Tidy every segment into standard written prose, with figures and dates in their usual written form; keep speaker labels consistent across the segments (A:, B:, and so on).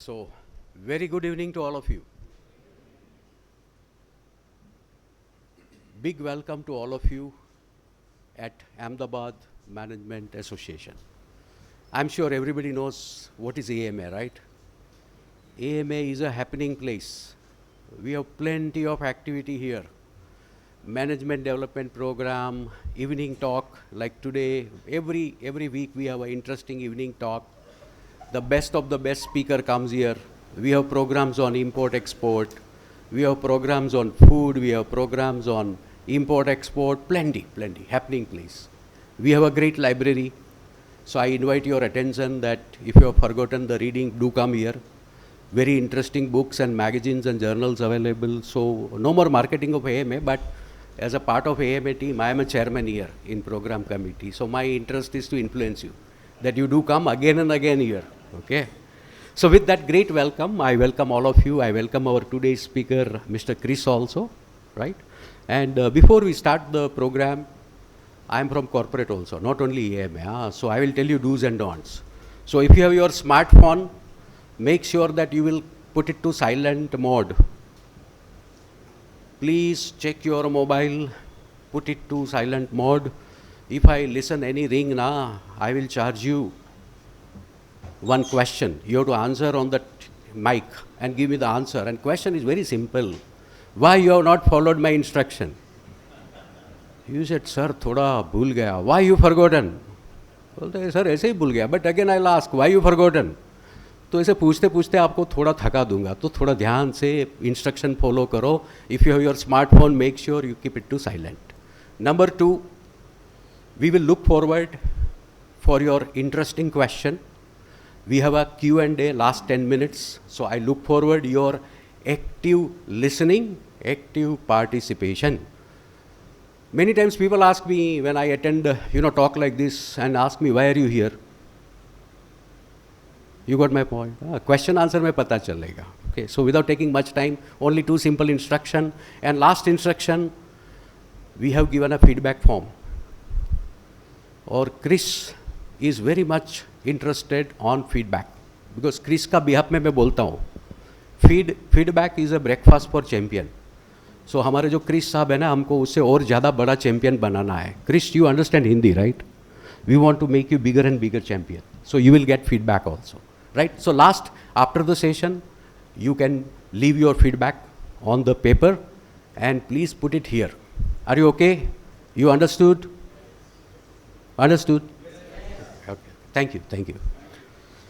A: So, very good evening to all of you. Big welcome to all of you at Ahmedabad Management Association. I'm sure everybody knows what is AMA, right? AMA is a happening place. We have plenty of activity here. Management development program, evening talk, like today, every week we have an interesting evening talk. The best of the best speaker comes here. We have programs on import-export. We have programs on food. We have programs on import-export. Plenty happening place. We have a great library. So I invite your attention that if you have forgotten the reading, do come here. Very interesting books and magazines and journals available. So no more marketing of AMA, but as a part of AMA team, I am a chairman here in program committee. So my interest is to influence you, that you do come again and again here. Okay. So with that great welcome, I welcome all of you. I welcome our today's speaker, Mr. Chris also, right? And before we start the program, I am from corporate also, not only AMA. So I will tell you do's and don'ts. So if you have your smartphone, make sure that you will put it to silent mode. Please check your mobile, put it to silent mode. If I listen any ring, I will charge you one question. You have to answer on the mic and give me the answer. And question is very simple. Why you have not followed my instruction? You said, sir, thoda bhul gaya. Why you forgotten? बोलते sir ऐसे ही भूल गया. But again I'll ask, why you forgotten? तो ऐसे पूछते पूछते आपको थोड़ा थका दूंगा. तो थोड़ा ध्यान से इंस्ट्रक्शन फॉलो करो. If you have your smartphone, make sure you keep it to silent. Number 2, we will look forward for your interesting question. We have a Q&A last 10 minutes. So I look forward your active listening, active participation. Many times people ask me when I attend, talk like this and ask me, why are you here? You got my point? Question answer mein pata chalega. Okay, so without taking much time, only 2 simple instruction. And last instruction, we have given a feedback form. Or Chris is very much interested on feedback. Because Chris ka behalf mein main bolta hu. Feedback is a breakfast for champion. So हमारे जो Chris साहब है ना, हमको उससे और ज़्यादा बड़ा चैंपियन बनाना है. Chris, you understand Hindi, right? We want to make you bigger and bigger champion. So you will get feedback also, right? So last, after the session, you can leave your feedback on the paper and please put it here. Are you okay? You understood? Understood? Okay. Thank you.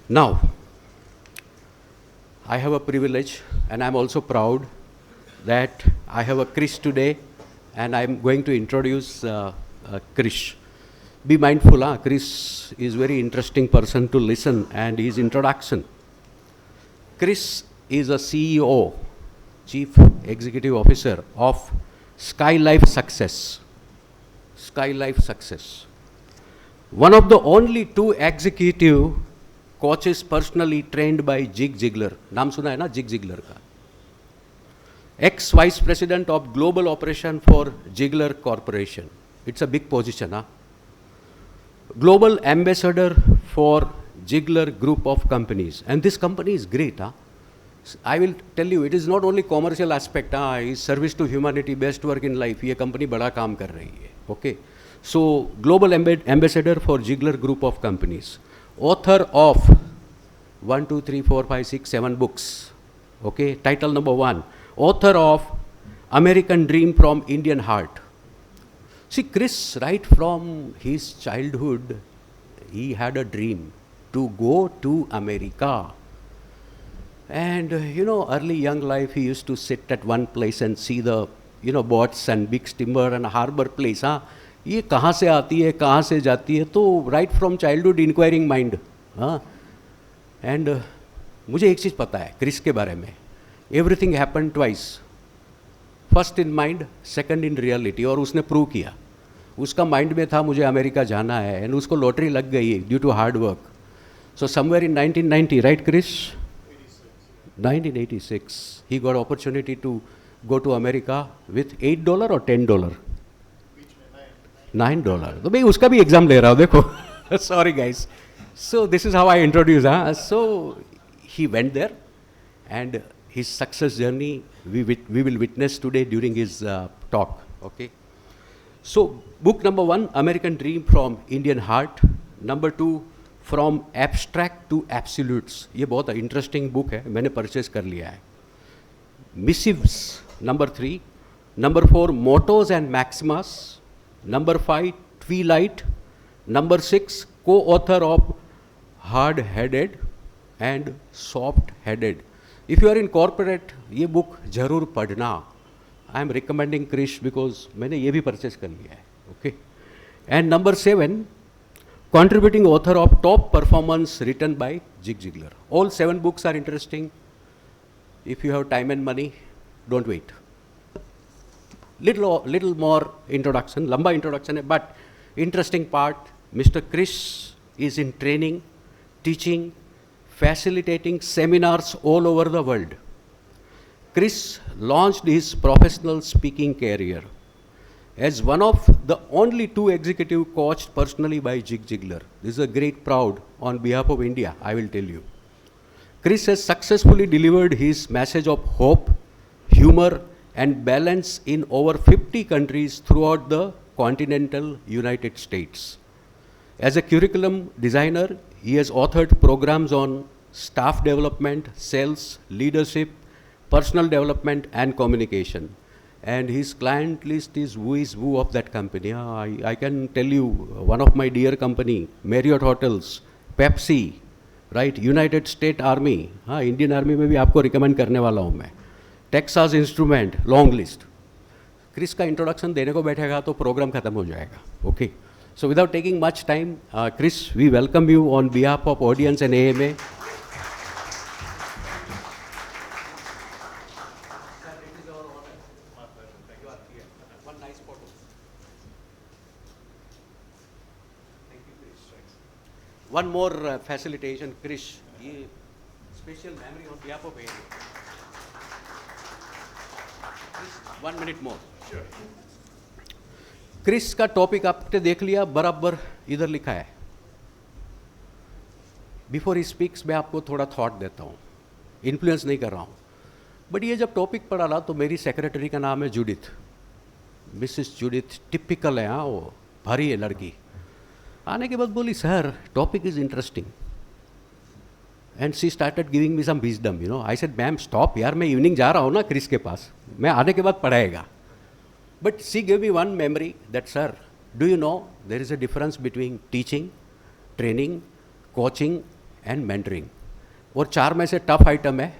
A: Now, I have a privilege and I'm also proud that I have a Krish today and I'm going to introduce Krish. Be mindful, Krish is very interesting person to listen and his introduction. Krish is a CEO, Chief Executive Officer of Skylife Success. Skylife Success. One of the only 2 executive coaches personally trained by Zig Ziglar. नाम सुना है ना Zig Ziglar का? Ex-Vice President of Global Operation for Ziglar Corporation. It's a big position, Global Ambassador for Ziglar Group of Companies. And this company is great, I will tell you, it is not only commercial aspect, it's service to humanity, best work in life. ये company बड़ा काम कर रही है. Okay. So, Global Ambassador for Ziglar Group of Companies. Author of 1, 2, 3, 4, 5, 6, 7 books. Okay. Title number 1. Author of American Dream from Indian Heart. See, Chris, right from his childhood, he had a dream to go to America. And, early young life, he used to sit at one place and see the, boats and big steamer and harbor place. ये कहाँ से आती है, कहाँ से जाती है, तो right from childhood inquiring mind. And मुझे एक चीज़ पता है क्रिस के बारे में. Everything happened twice. First in mind, second in reality. और उसने प्रूव किया. उसका माइंड में था मुझे अमेरिका जाना है एंड उसको लॉटरी लग गई due to hard work. So somewhere in 1990, right, Chris? 1986. He got opportunity to go to America with $8 or $10? $9. तो भाई उसका भी एग्जाम ले रहा हूँ देखो. Sorry guys. So this is how I introduce. So he went there and his success journey we will witness today during his talk. Okay. So, book number 1, American Dream from Indian Heart. Number 2, From Abstract to Absolutes. ये बहुत interesting book है, मैंने purchase कर लिया है. Missives, number 3. Number 4, Mottos and Maximas. Number 5, Twilight. Number 6, co-author of Hard-Headed and Soft-Headed. If you are in corporate, ये book जरूर पढ़ना. I am recommending Krish because मैंने ये भी purchase कर लिया है. Okay. And number 7, contributing author of Top Performance written by Zig Ziglar. All 7 books are interesting. If you have time and money, don't wait. Little more introduction, lamba introduction है, but interesting part, Mr. Krish is in training, teaching, facilitating seminars all over the world. Krish launched his professional speaking career as one of the only 2 executives coached personally by Zig Ziglar. This is a great proud on behalf of India, I will tell you. Krish has successfully delivered his message of hope, humor, and balance in over 50 countries throughout the continental United States. As a curriculum designer, he has authored programs on staff development, sales, leadership, personal development, and communication. And his client list is who is who of that company. I can tell you, one of my dear company, Marriott Hotels, Pepsi, right, United States Army, Indian Army में भी आपको recommend करने वाला हूँ मैं. Texas Instrument, long list. Chris का introduction देने को बैठेगा तो प्रोग्राम खत्म हो जाएगा. Okay. So without taking much time, Chris, we welcome you on behalf of audience and AMA. One nice photo. Thank you, Chris. One more facilitation, Chris. ये special memory on behalf of AMA. 1 minute more. Sure. Chris का topic आपने देख लिया, बराबर इधर लिखा है. Before he speaks मैं आपको थोड़ा थॉट देता हूँ, इन्फ्लुएंस नहीं कर रहा हूँ. बट ये जब टॉपिक पढ़ा ना तो मेरी सेक्रेटरी का नाम है जूडिथ, मिसेस जूडिथ. टिपिकल है, हाँ, वो भारी है लड़की. आने के बाद बोली, sir topic is interesting. And she started giving me some wisdom, you know. I said, ma'am stop यार, मैं इवनिंग जा रहा हूँ ना क्रिस के पास, मैं आने के बाद पढ़ाएगा. But she give me one memory that, sir do you know there is a difference between teaching, training, coaching and mentoring. और 4 में से टफ आइटम है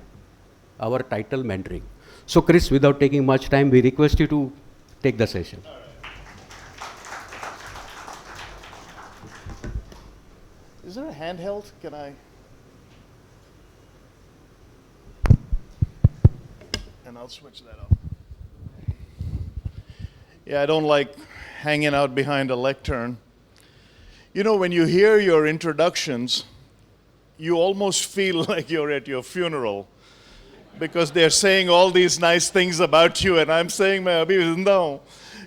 A: our title mentoring. So Chris, without taking much time, we request you to take the session.
B: Is there a handheld? Can I? And I'll switch that up. Yeah, I don't like hanging out behind a lectern. You know, when you hear your introductions, you almost feel like you're at your funeral because they're saying all these nice things about you, and I'm saying, no.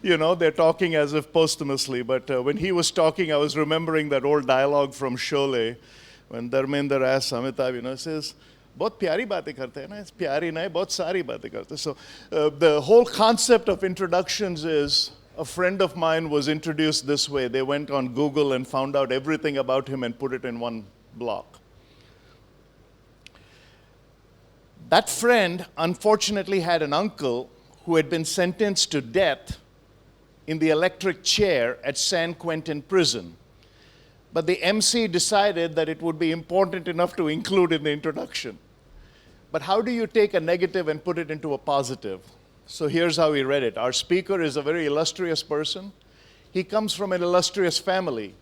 B: You know, they're talking as if posthumously. But when he was talking, I was remembering that old dialogue from Sholay when Dharmender asks Amitabh, you know, says, बहुत प्यारी बातें करते हैं ना, it's प्यारी नहीं, बहुत सारी बातें करते हैं. So the whole concept of introductions is, a friend of mine was introduced this way. They went on Google and found out everything about him and put it in one block. That friend unfortunately had an uncle who had been sentenced to death in the electric chair at San Quentin prison. But the MC decided that it would be important enough to include in the introduction. But how do you take a negative and put it into a positive? So here's how he read it. Our speaker is a very illustrious person. He comes from an illustrious family.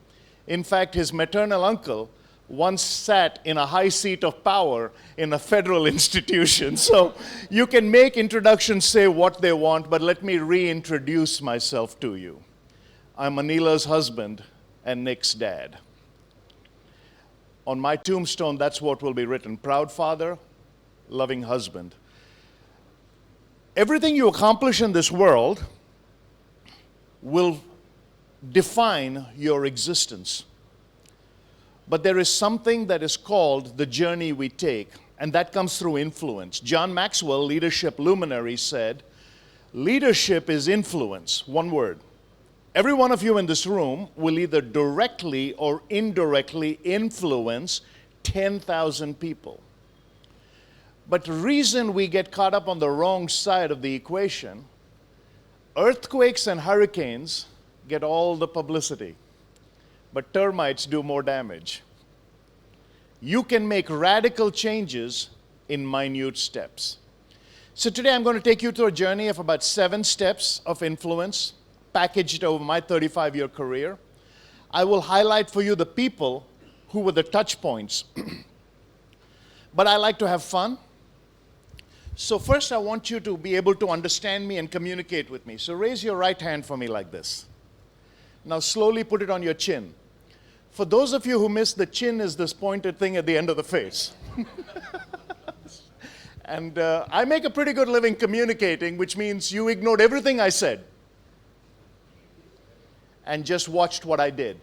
B: In fact, his maternal uncle once sat in a high seat of power in a federal institution. So you can make introductions say what they want, but let me reintroduce myself to you. I'm Anila's husband and Nick's dad. On my tombstone, that's what will be written. Proud father, loving husband. Everything you accomplish in this world will define your existence. But there is something that is called the journey we take. And that comes through influence. John Maxwell, leadership luminary, said, leadership is influence, one word. Every one of you in this room will either directly or indirectly influence 10,000 people. But the reason we get caught up on the wrong side of the equation, earthquakes and hurricanes get all the publicity, but termites do more damage. You can make radical changes in minute steps. So today I'm going to take you through a journey of about 7 steps of influence, packaged over my 35-year career. I will highlight for you the people who were the touch points. But I like to have fun. So first I want you to be able to understand me and communicate with me. So raise your right hand for me like this. Now slowly put it on your chin. For those of you who missed, the chin is this pointed thing at the end of the face. And I make a pretty good living communicating, which means you ignored everything I said and just watched what I did.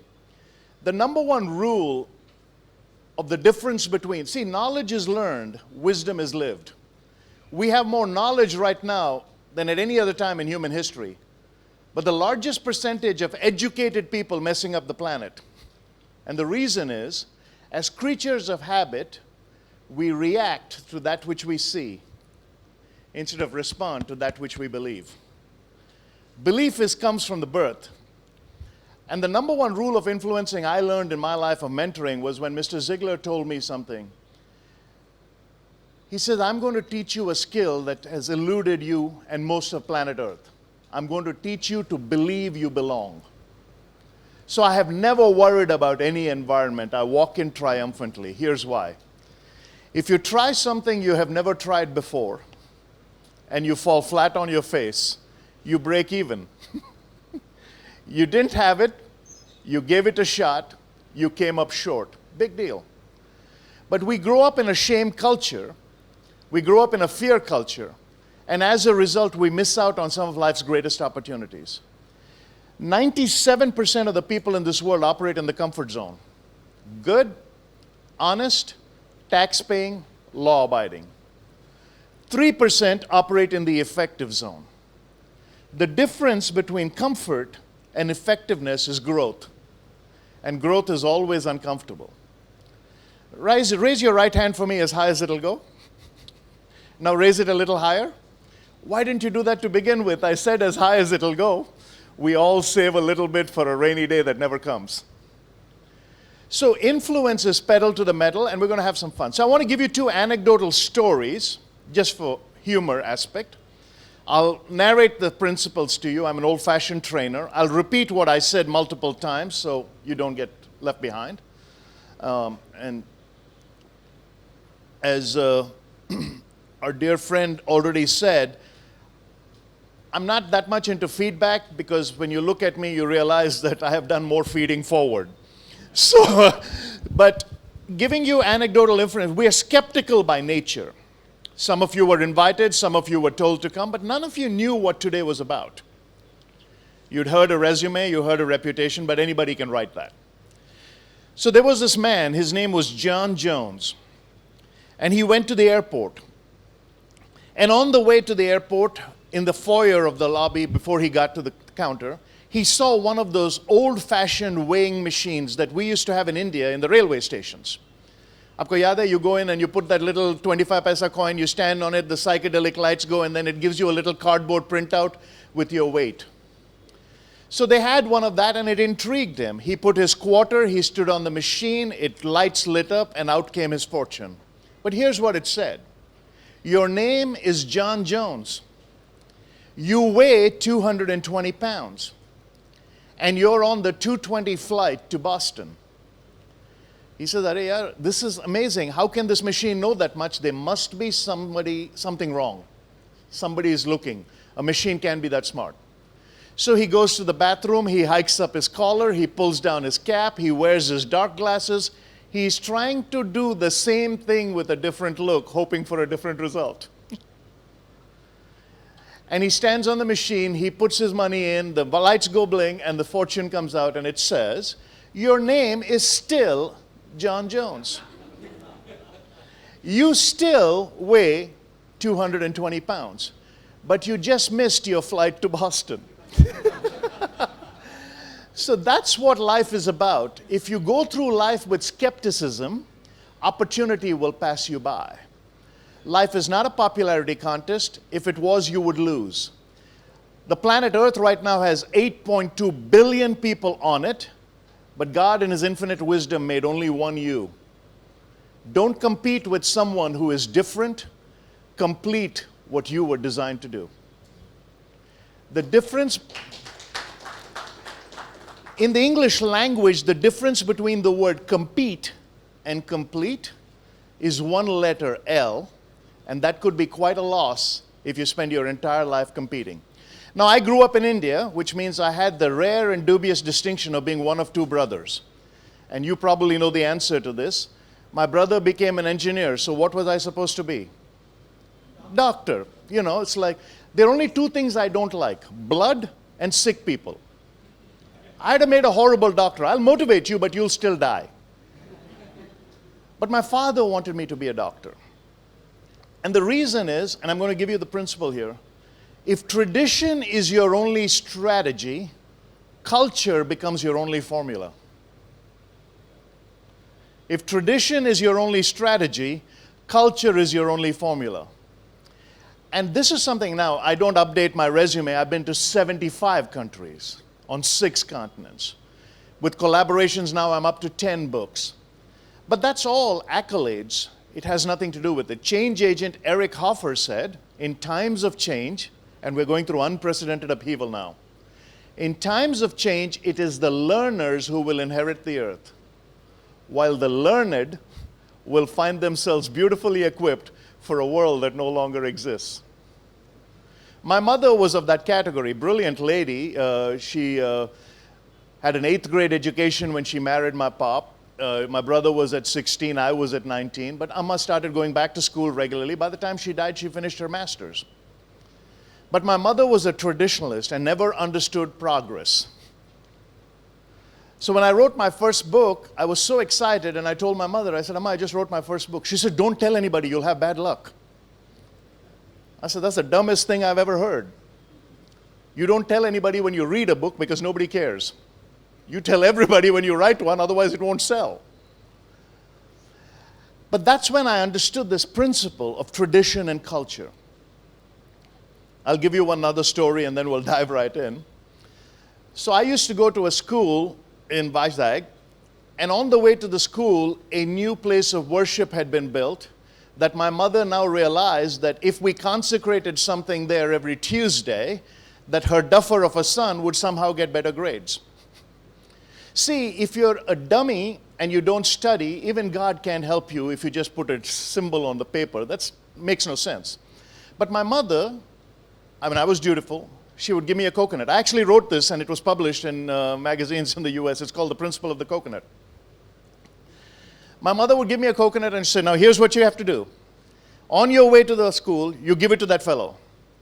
B: The number one rule of the difference between, see, knowledge is learned, wisdom is lived. We have more knowledge right now than at any other time in human history. But the largest percentage of educated people messing up the planet. And the reason is, as creatures of habit, we react to that which we see instead of respond to that which we believe. Belief comes from the birth. And the number one rule of influencing I learned in my life of mentoring was when Mr. Ziegler told me something. He said, I'm going to teach you a skill that has eluded you and most of planet Earth. I'm going to teach you to believe you belong. So I have never worried about any environment. I walk in triumphantly. Here's why. If you try something you have never tried before and you fall flat on your face, you break even. You didn't have it, you gave it a shot, you came up short. Big deal. But we grow up in a shame culture, we grow up in a fear culture, and as a result, we miss out on some of life's greatest opportunities. 97% of the people in this world operate in the comfort zone. Good, honest, tax-paying, law-abiding. 3% operate in the effective zone. The difference between comfort and effectiveness is growth. And growth is always uncomfortable. Raise your right hand for me as high as it'll go. Now raise it a little higher. Why didn't you do that to begin with? I said as high as it'll go. We all save a little bit for a rainy day that never comes. So influence is pedal to the metal, and we're going to have some fun. So I want to give you 2 anecdotal stories, just for humor aspect. I'll narrate the principles to you. I'm an old-fashioned trainer. I'll repeat what I said multiple times so you don't get left behind. And as our dear friend already said, I'm not that much into feedback because when you look at me, you realize that I have done more feeding forward. So, but giving you anecdotal information, we are skeptical by nature. Some of you were invited, some of you were told to come, but none of you knew what today was about. You'd heard a resume, you heard a reputation, but anybody can write that. So there was this man, his name was John Jones, and he went to the airport. And on the way to the airport, in the foyer of the lobby before he got to the counter, he saw one of those old-fashioned weighing machines that we used to have in India in the railway stations. Aapko yaad hai, you go in and you put that little 25 paisa coin, you stand on it, the psychedelic lights go, and then it gives you a little cardboard printout with your weight. So they had one of that, and it intrigued him. He put his quarter, he stood on the machine, lights lit up, and out came his fortune. But here's what it said. Your name is John Jones. You weigh 220 pounds. And you're on the 2:20 flight to Boston. He says, Arey yaar, this is amazing. How can this machine know that much? There must be something wrong. Somebody is looking. A machine can't be that smart. So he goes to the bathroom, he hikes up his collar, he pulls down his cap, he wears his dark glasses. He's trying to do the same thing with a different look, hoping for a different result. And he stands on the machine, he puts his money in, the lights go bling, and the fortune comes out, and it says, your name is still John Jones. you still weigh 220 pounds, but you just missed your flight to Boston. So that's what life is about. If you go through life with skepticism, opportunity will pass you by. Life is not a popularity contest. If it was, you would lose. The planet Earth right now has 8.2 billion people on it, but God in His infinite wisdom made only one you. Don't compete with someone who is different. Complete what you were designed to do. The difference in the English language, the difference between the word compete and complete is one letter, L, and that could be quite a loss if you spend your entire life competing. Now, I grew up in India, which means I had the rare and dubious distinction of being one of two brothers. And you probably know the answer to this. My brother became an engineer, so what was I supposed to be? Doctor. You know, it's like, there are only two things I don't like: blood and sick people. I'd have made a horrible doctor. I'll motivate you, but you'll still die. But my father wanted me to be a doctor. And the reason is, and I'm going to give you the principle here, if tradition is your only strategy, culture becomes your only formula. If tradition is your only strategy, culture is your only formula. And this is something now, I don't update my resume. I've been to 75 countries on 6 continents. With collaborations now, I'm up to 10 books. But that's all accolades. It has nothing to do with it. Change agent Eric Hoffer said, in times of change, and we're going through unprecedented upheaval now, in times of change, it is the learners who will inherit the earth, while the learned will find themselves beautifully equipped for a world that no longer exists. My mother was of that category, brilliant lady. She had an 8th grade education when she married my pop. My brother was at 16, I was at 19, but Amma started going back to school regularly. By the time she died, she finished her master's. But my mother was a traditionalist and never understood progress. So when I wrote my first book, I was so excited, and I told my mother, I said, Amma, I just wrote my first book. She said, don't tell anybody, you'll have bad luck. I said, that's the dumbest thing I've ever heard. You don't tell anybody when you read a book because nobody cares. You tell everybody when you write one, otherwise it won't sell. But that's when I understood this principle of tradition and culture. I'll give you one other story and then we'll dive right in. So I used to go to a school in Vizag, and on the way to the school, a new place of worship had been built that my mother now realized that if we consecrated something there every Tuesday, that her duffer of a son would somehow get better grades. See, if you're a dummy and you don't study, even God can't help you if you just put a symbol on the paper. That makes no sense. But my mother, I was dutiful. She would give me a coconut. I actually wrote this, and it was published in magazines in the US. It's called The Principle of the Coconut. My mother would give me a coconut and say, now here's what you have to do. On your way to the school, you give it to that fellow.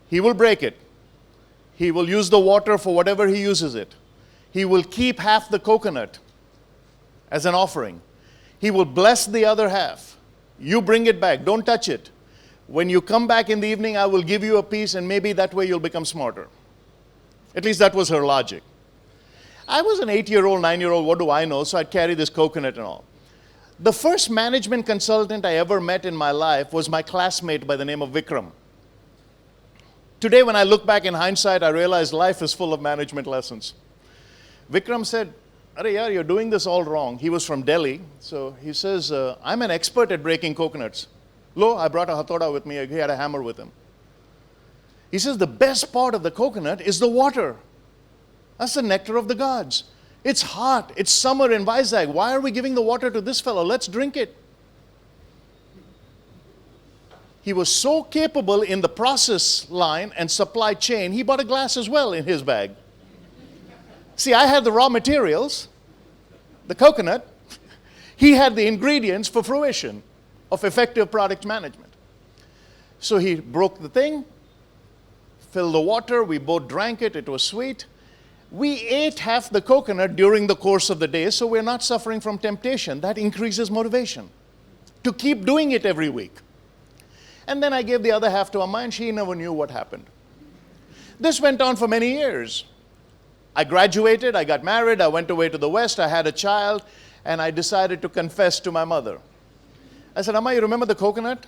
B: He will break it. He will use the water for whatever he uses it. He will keep half the coconut as an offering. He will bless the other half. You bring it back. Don't touch it. When you come back in the evening, I will give you a piece, and maybe that way you'll become smarter. At least that was her logic. I was an 8-year-old, 9-year-old, what do I know? So I'd carry this coconut and all. The first management consultant I ever met in my life was my classmate by the name of Vikram. Today, when I look back in hindsight, I realize life is full of management lessons. Vikram said, "Arey yaar, you're doing this all wrong." He was from Delhi. So he says, I'm an expert at breaking coconuts. Lo, I brought a hathoda with me. He had a hammer with him. He says, the best part of the coconut is the water. That's the nectar of the gods. It's hot. It's summer in Vizag. Why are we giving the water to this fellow? Let's drink it. He was so capable in the process line and supply chain, he bought a glass as well in his bag. See, I had the raw materials, the coconut. He had the ingredients for fruition of effective product management. So he broke the thing, filled the water, we both drank it, it was sweet. We ate half the coconut during the course of the day, so we're not suffering from temptation. That increases motivation. to keep doing it every week. And then I gave the other half to Amma, and she never knew what happened. This went on for many years. I graduated, I got married, I went away to the West, I had a child, and I decided to confess to my mother. I said, Amma, you remember the coconut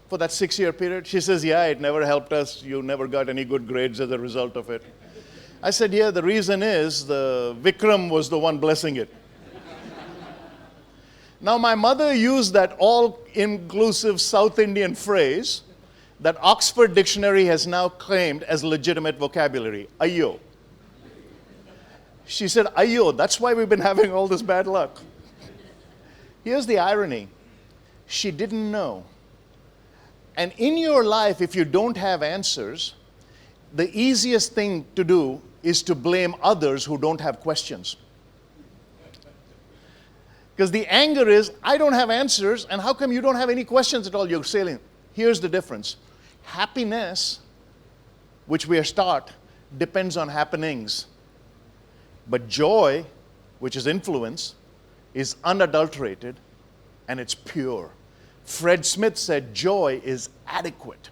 B: for that 6-year period? She says, yeah, it never helped us. You never got any good grades as a result of it. I said, yeah, the reason is the Vikram was the one blessing it. Now, my mother used that all-inclusive South Indian phrase that Oxford Dictionary has now claimed as legitimate vocabulary, ayyo. She said, ayyo, that's why we've been having all this bad luck. Here's the irony. She didn't know. And in your life, if you don't have answers, the easiest thing to do is to blame others who don't have questions. Because the anger is, I don't have answers, and how come you don't have any questions at all? You're sailing. Here's the difference. Happiness, which we are taught, depends on happenings. But joy, which is influence, is unadulterated and it's pure. Fred Smith said joy is adequate.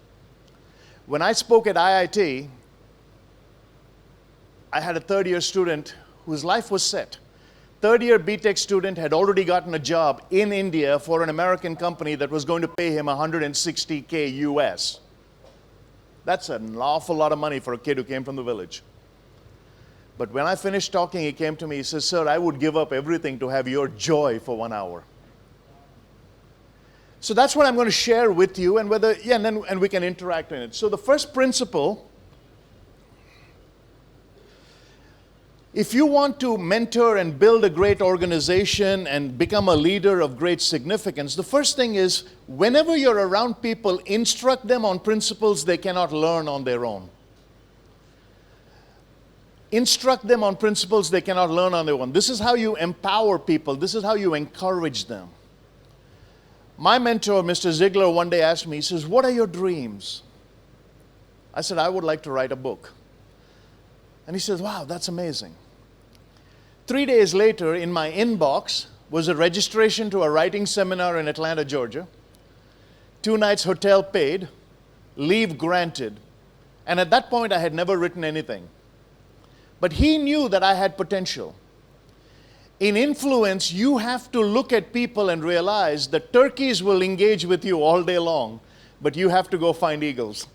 B: When I spoke at IIT, I had a third-year student whose life was set. Third-year BTech student had already gotten a job in India for an American company that was going to pay him $160K US. That's an awful lot of money for a kid who came from the village. But when I finished talking, he came to me, he says, sir, I would give up everything to have your joy for 1 hour. So that's what I'm going to share with you, and and we can interact in it. So the first principle, if you want to mentor and build a great organization and become a leader of great significance, the first thing is, whenever you're around people, instruct them on principles they cannot learn on their own. Instruct them on principles they cannot learn on their own. This is how you empower people. This is how you encourage them. My mentor, Mr. Ziegler, one day asked me, he says, what are your dreams? I said, I would like to write a book. And he says, wow, that's amazing. 3 days later, in my inbox was a registration to a writing seminar in Atlanta, Georgia. 2 nights hotel paid, leave granted. And at that point, I had never written anything. But he knew that I had potential. In influence, you have to look at people and realize that turkeys will engage with you all day long, but you have to go find eagles.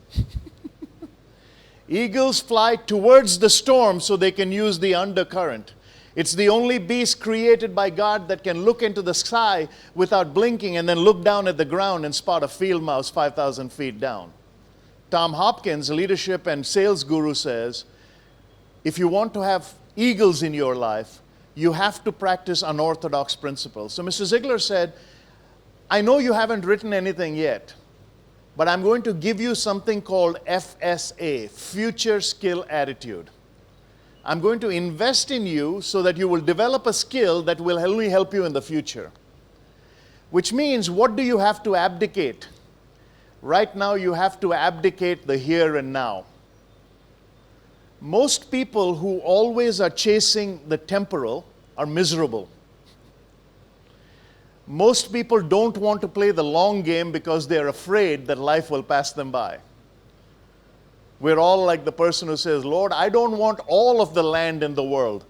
B: Eagles fly towards the storm so they can use the undercurrent. It's the only beast created by God that can look into the sky without blinking and then look down at the ground and spot a field mouse 5,000 feet down. Tom Hopkins, a leadership and sales guru, says, if you want to have eagles in your life, you have to practice unorthodox principles. So Mr. Ziegler said, I know you haven't written anything yet, but I'm going to give you something called FSA, Future Skill Attitude. I'm going to invest in you so that you will develop a skill that will only help you in the future. Which means, what do you have to abdicate? Right now, you have to abdicate the here and now. Most people who always are chasing the temporal are miserable. Most people don't want to play the long game because they're afraid that life will pass them by. We're all like the person who says, Lord, I don't want all of the land in the world,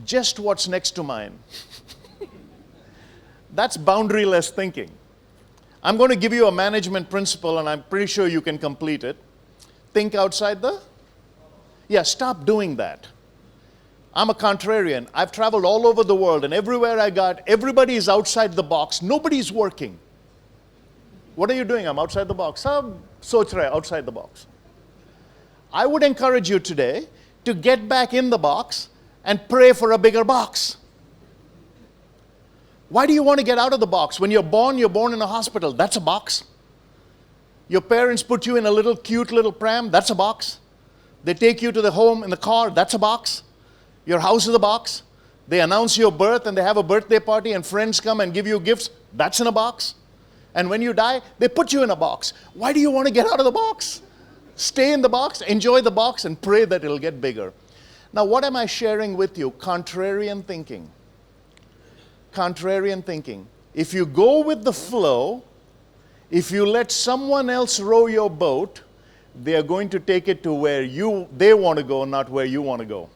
B: just what's next to mine. That's boundaryless thinking. I'm going to give you a management principle, and I'm pretty sure you can complete it. Think outside the... Yeah, stop doing that. I'm a contrarian. I've traveled all over the world, and everywhere I got, everybody is outside the box. Nobody's working. What are you doing? I'm outside the box. Soch rahe, outside the box. I would encourage you today to get back in the box and pray for a bigger box. Why do you want to get out of the box? When you're born in a hospital. That's a box. Your parents put you in a little cute little pram. That's a box. They take you to the home in the car. That's a box. Your house is a box. They announce your birth and they have a birthday party and friends come and give you gifts. That's in a box. And when you die, they put you in a box. Why do you want to get out of the box? Stay in the box, enjoy the box, and pray that it'll get bigger. Now, what am I sharing with you? Contrarian thinking. Contrarian thinking. If you go with the flow, if you let someone else row your boat, they are going to take it to where they want to go, not where you want to go.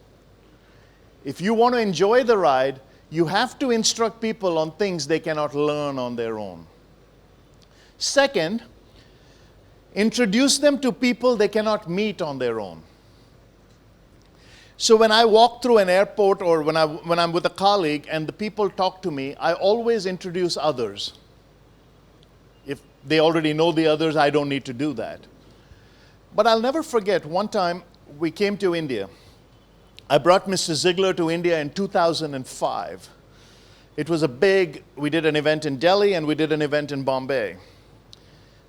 B: If you want to enjoy the ride, you have to instruct people on things they cannot learn on their own. Second, introduce them to people they cannot meet on their own. So when I walk through an airport or when I'm with a colleague and the people talk to me, I always introduce others. If they already know the others, I don't need to do that. But I'll never forget, one time we came to India. I brought Mr. Ziegler to India in 2005. It was we did an event in Delhi and we did an event in Bombay.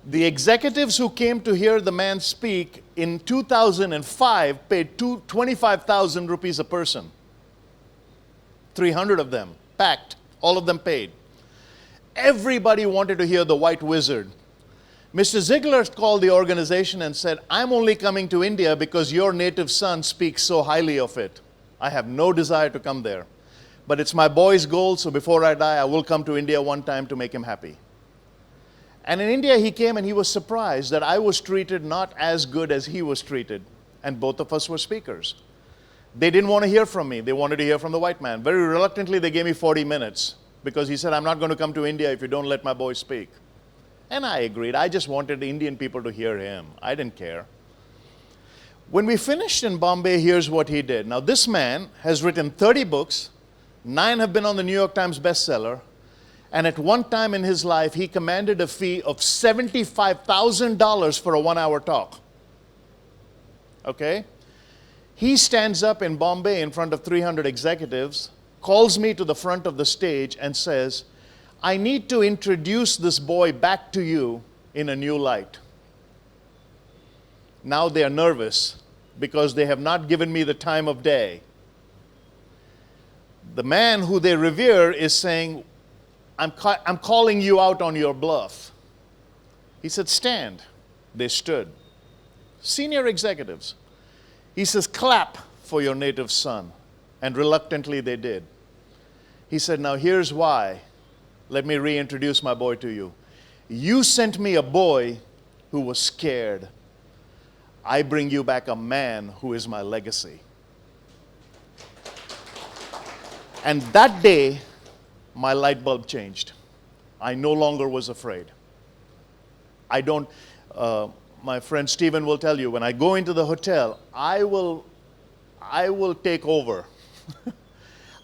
B: The executives who came to hear the man speak in 2005 paid 25,000 rupees a person. 300 of them, packed, all of them paid. Everybody wanted to hear the white wizard. Mr. Ziegler called the organization and said, I'm only coming to India because your native son speaks so highly of it. I have no desire to come there. But it's my boy's goal, so before I die, I will come to India one time to make him happy. And in India, he came and he was surprised that I was treated not as good as he was treated. And both of us were speakers. They didn't want to hear from me. They wanted to hear from the white man. Very reluctantly, they gave me 40 minutes because he said, I'm not going to come to India if you don't let my boy speak. And I agreed. I just wanted the Indian people to hear him. I didn't care. When we finished in Bombay, here's what he did. Now, this man has written 30 books. 9 have been on the New York Times bestseller. And at one time in his life, he commanded a fee of $75,000 for a 1-hour talk. Okay? He stands up in Bombay in front of 300 executives, calls me to the front of the stage and says, I need to introduce this boy back to you in a new light. Now they are nervous because they have not given me the time of day. The man who they revere is saying, I'm calling you out on your bluff. He said, stand. They stood. Senior executives. He says, clap for your native son. And reluctantly they did. He said, now here's why. Let me reintroduce my boy to you. You sent me a boy who was scared. I bring you back a man who is my legacy. And that day, my light bulb changed. I no longer was afraid. My friend Stephen will tell you, when I go into the hotel, I will take over.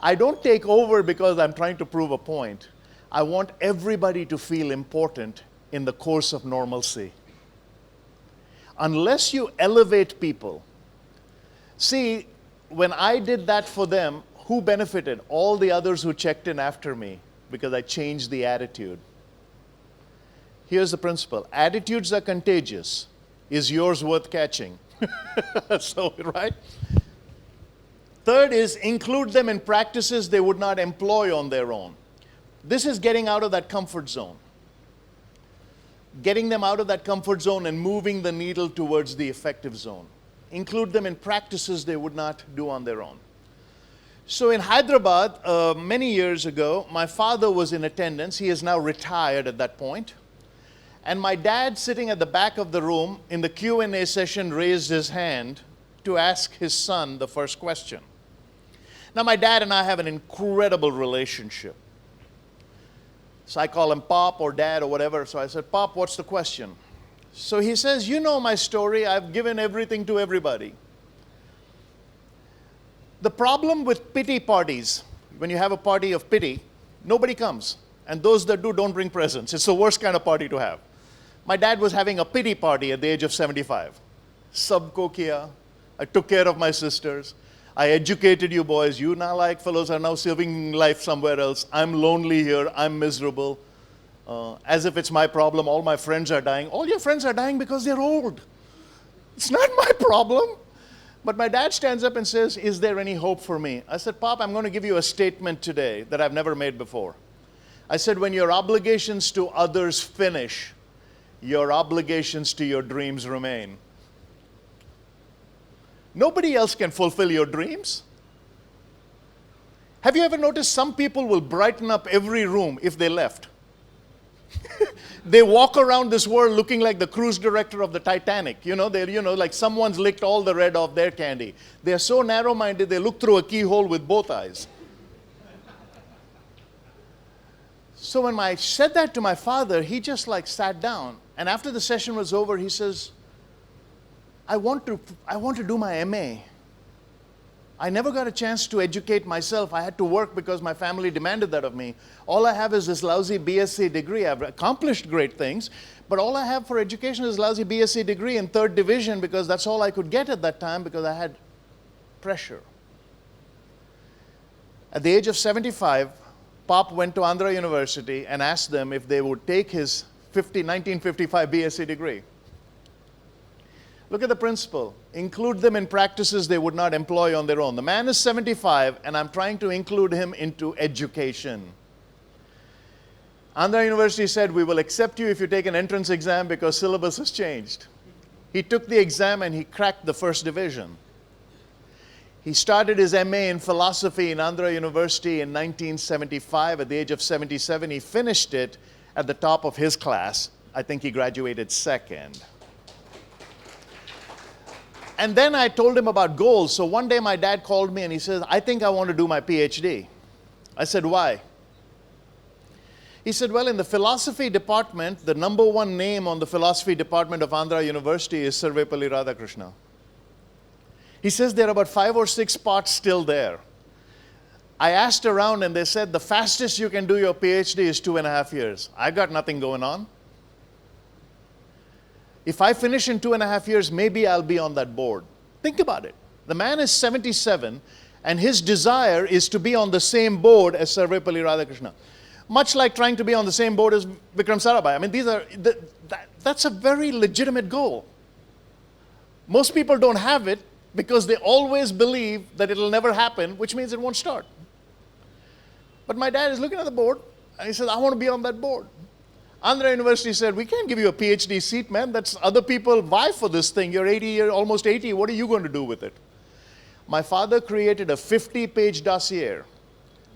B: I don't take over because I'm trying to prove a point. I want everybody to feel important in the course of normalcy. Unless you elevate people. See, when I did that for them, who benefited? All the others who checked in after me, because I changed the attitude. Here's the principle. Attitudes are contagious. Is yours worth catching? So, right? Third is include them in practices they would not employ on their own. This is getting out of that comfort zone. Getting them out of that comfort zone and moving the needle towards the effective zone. Include them in practices they would not do on their own. So in Hyderabad, many years ago, my father was in attendance. He is now retired at that point. And my dad, sitting at the back of the room in the Q&A session, raised his hand to ask his son the first question. Now, my dad and I have an incredible relationship. So I call him Pop or Dad or whatever. So I said, Pop, what's the question? So he says, you know my story. I've given everything to everybody. The problem with pity parties, when you have a party of pity, nobody comes. And those that do don't bring presents. It's the worst kind of party to have. My dad was having a pity party at the age of 75. Sabko kiya. I took care of my sisters. I educated you boys. You nalayak fellows are now serving life somewhere else. I'm lonely here. I'm miserable. As if it's my problem. All my friends are dying. All your friends are dying because they're old. It's not my problem. But my dad stands up and says, is there any hope for me? I said, Pop, I'm going to give you a statement today that I've never made before. I said, when your obligations to others finish, your obligations to your dreams remain. Nobody else can fulfill your dreams. Have you ever noticed some people will brighten up every room if they left? They walk around this world looking like the cruise director of the Titanic. Like someone's licked all the red off their candy. They're so narrow-minded, they look through a keyhole with both eyes. So when I said that to my father, he just like sat down. And after the session was over, he says, I want to do my MA. I never got a chance to educate myself. I had to work because my family demanded that of me. All I have is this lousy BSc degree. I've accomplished great things, but all I have for education is a lousy BSc degree in 3rd division because that's all I could get at that time because I had pressure. At the age of 75, Pop went to Andhra University and asked them if they would take his 1955 BSc degree. Look at the principle. Include them in practices they would not employ on their own. The man is 75, and I'm trying to include him into education. Andhra University said, we will accept you if you take an entrance exam because syllabus has changed. He took the exam and he cracked the 1st division. He started his MA in philosophy in Andhra University in 1975. At the age of 77, he finished it at the top of his class. I think he graduated 2nd. And then I told him about goals. So one day my dad called me and he says, I think I want to do my PhD. I said, why? He said, well, in the philosophy department, the #1 name on the philosophy department of Andhra University is Sarvepalli Radhakrishna. He says there are about 5 or 6 spots still there. I asked around and they said the fastest you can do your PhD is 2.5 years. I got nothing going on. If I finish in 2.5 years, maybe I'll be on that board. Think about it. The man is 77, and his desire is to be on the same board as Sarvepalli Radhakrishna. Much like trying to be on the same board as Vikram Sarabhai. I mean, that's a very legitimate goal. Most people don't have it because they always believe that it'll never happen, which means it won't start. But my dad is looking at the board, and he says, I want to be on that board. Andhra University said, we can't give you a PhD seat, man. That's other people vie for this thing. You're almost 80. What are you going to do with it? My father created a 50-page dossier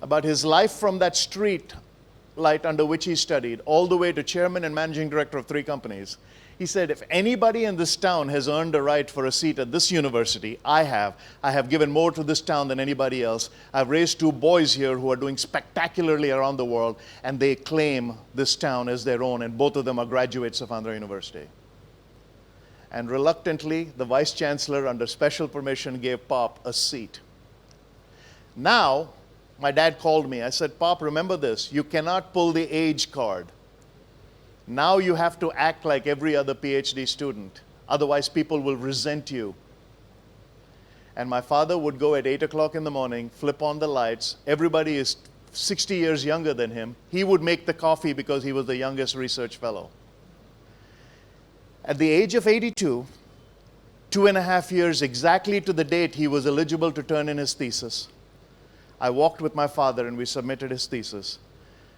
B: about his life from that street light under which he studied, all the way to chairman and managing director of 3 companies. He said, if anybody in this town has earned a right for a seat at this university, I have. I have given more to this town than anybody else. I've raised 2 boys here who are doing spectacularly around the world, and they claim this town as their own, and both of them are graduates of Andhra University. And reluctantly, the vice chancellor, under special permission, gave Pop a seat. Now, my dad called me. I said, Pop, remember this. You cannot pull the age card. Now you have to act like every other PhD student. Otherwise, people will resent you. And my father would go at 8 o'clock in the morning, flip on the lights. Everybody is 60 years younger than him. He would make the coffee because he was the youngest research fellow. At the age of 82, 2.5 years exactly to the date he was eligible to turn in his thesis, I walked with my father and we submitted his thesis.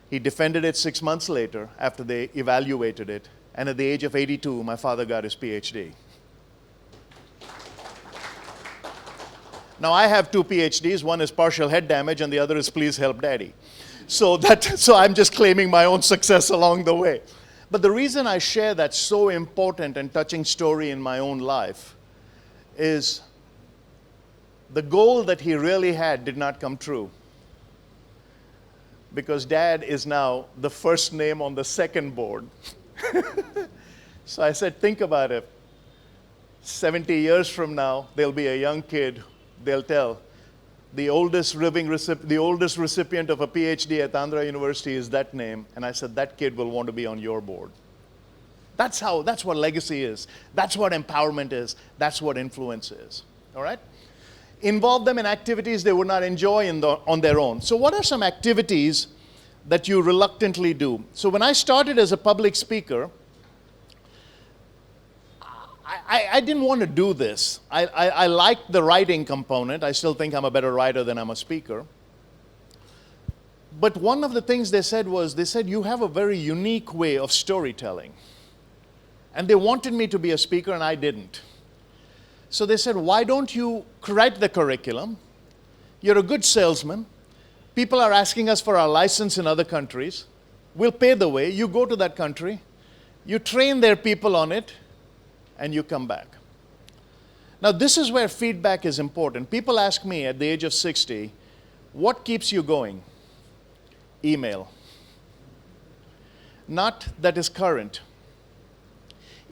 B: He defended it 6 months later after they evaluated it. And at the age of 82, my father got his PhD. Now, I have 2 PhDs. One is partial head damage and the other is please help daddy. So I'm just claiming my own success along the way. But the reason I share that so important and touching story in my own life is the goal that he really had did not come true. Because Dad is now the first name on the 2nd board. So I said, think about it. 70 years from now, there'll be a young kid, they'll tell, the oldest recipient of a PhD at Andhra University is that name. And I said, that kid will want to be on your board. That's what legacy is. That's what empowerment is. That's what influence is. All right? Involve them in activities they would not enjoy on their own. So what are some activities that you reluctantly do? So when I started as a public speaker, I didn't want to do this. I liked the writing component. I still think I'm a better writer than I'm a speaker. But one of the things they said, you have a very unique way of storytelling. And they wanted me to be a speaker and I didn't. So they said, why don't you write the curriculum? You're a good salesman. People are asking us for our license in other countries. We'll pay the way. You go to that country, you train their people on it, and you come back. Now, this is where feedback is important. People ask me at the age of 60, what keeps you going? Email. Not that is current.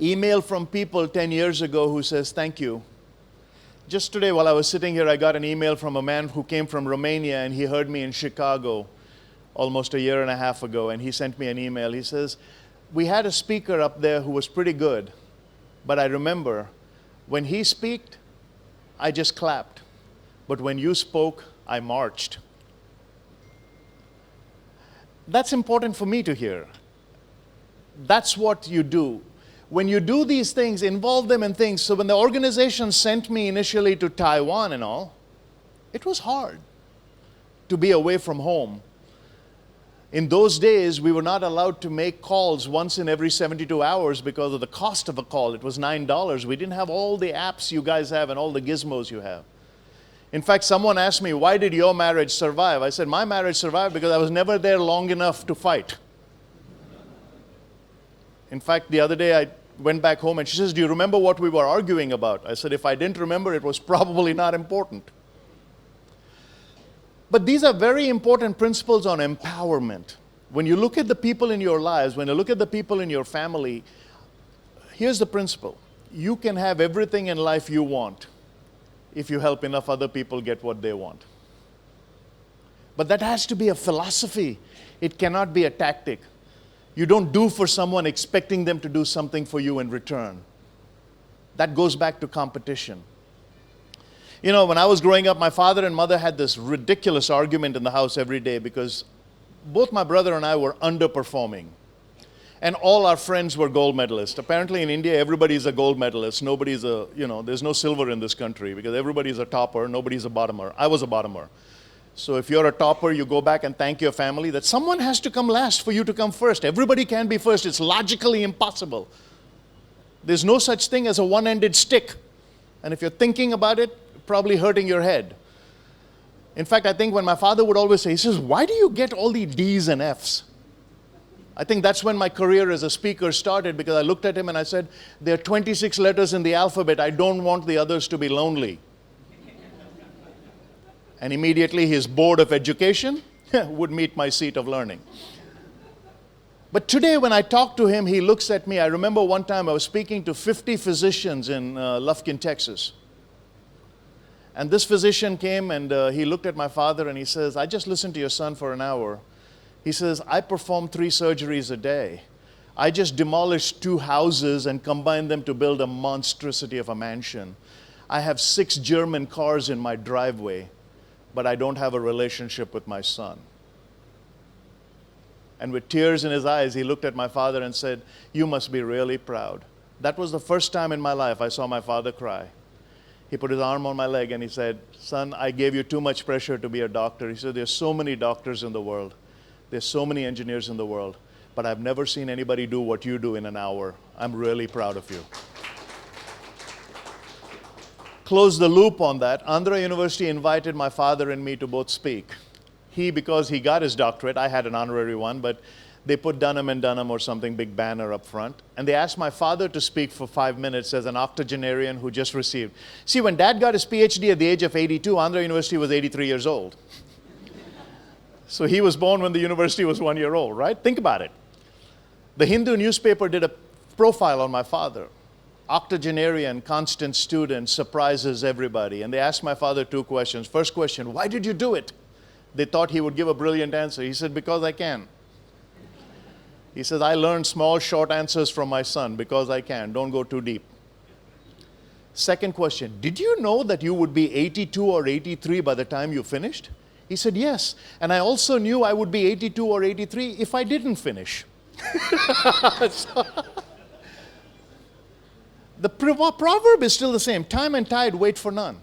B: Email from people 10 years ago who says, thank you. Just today while I was sitting here, I got an email from a man who came from Romania, and he heard me in Chicago almost a year and a half ago, and he sent me an email. He says, we had a speaker up there who was pretty good, but I remember when he spoke, I just clapped. But when you spoke, I marched. That's important for me to hear. That's what you do. When you do these things, involve them in things. So when the organization sent me initially to Taiwan and all, it was hard to be away from home. In those days, we were not allowed to make calls once in every 72 hours because of the cost of a call. It was $9. We didn't have all the apps you guys have and all the gizmos you have. In fact, someone asked me, why did your marriage survive? I said, my marriage survived because I was never there long enough to fight. In fact, the other day I went back home and she says, do you remember what we were arguing about? I said, if I didn't remember, it was probably not important. But these are very important principles on empowerment. When you look at the people in your lives, when you look at the people in your family, here's the principle. You can have everything in life you want if you help enough other people get what they want. But that has to be a philosophy. It cannot be a tactic. You don't do for someone expecting them to do something for you in return. That goes back to competition. You know, when I was growing up, my father and mother had this ridiculous argument in the house every day because both my brother and I were underperforming. And all our friends were gold medalists. Apparently in India, everybody's a gold medalist. Nobody's a, there's no silver in this country because everybody's a topper, nobody's a bottomer. I was a bottomer. So if you're a topper, you go back and thank your family that someone has to come last for you to come first. Everybody can be first. It's logically impossible. There's no such thing as a one-ended stick. And if you're thinking about it, probably hurting your head. In fact, I think when my father would always say, he says, why do you get all the D's and F's? I think that's when my career as a speaker started because I looked at him and I said, there are 26 letters in the alphabet. I don't want the others to be lonely. And immediately his board of education would meet my seat of learning. But today when I talk to him, he looks at me. I remember one time I was speaking to 50 physicians in Lufkin, Texas. And this physician came and he looked at my father and he says, I just listened to your son for an hour. He says, I perform 3 surgeries a day. I just demolished 2 houses and combined them to build a monstrosity of a mansion. I have 6 German cars in my driveway, but I don't have a relationship with my son. And with tears in his eyes, he looked at my father and said, you must be really proud. That was the first time in my life I saw my father cry. He put his arm on my leg and he said, son, I gave you too much pressure to be a doctor. He said, there's so many doctors in the world. There's so many engineers in the world. But I've never seen anybody do what you do in an hour. I'm really proud of you. Close the loop on that. Andhra University invited my father and me to both speak. He, because he got his doctorate, I had an honorary one, but they put Dunham and Dunham or something, big banner up front. And they asked my father to speak for 5 minutes as an octogenarian who just received. See, when Dad got his PhD at the age of 82, Andhra University was 83 years old. So he was born when the university was 1 year old, right? Think about it. The Hindu newspaper did a profile on my father. Octogenarian, constant student, surprises everybody. And they asked my father 2 questions. First question, why did you do it? They thought he would give a brilliant answer. He said, because I can. He says, I learned small, short answers from my son because I can. Don't go too deep. Second question, did you know that you would be 82 or 83 by the time you finished? He said, yes. And I also knew I would be 82 or 83 if I didn't finish. The proverb is still the same. Time and tide wait for none.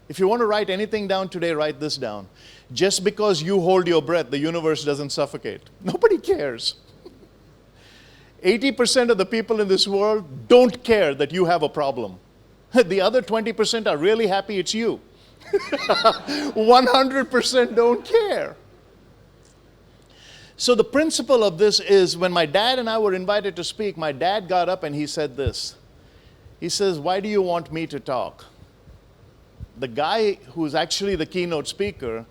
B: If you want to write anything down today, write this down. Just because you hold your breath, the universe doesn't suffocate. Nobody cares. 80% of the people in this world don't care that you have a problem. The other 20% are really happy it's you. 100% don't care. So the principle of this is when my dad and I were invited to speak, my dad got up and he said this. He says, "Why do you want me to talk?" The guy who's actually the keynote speaker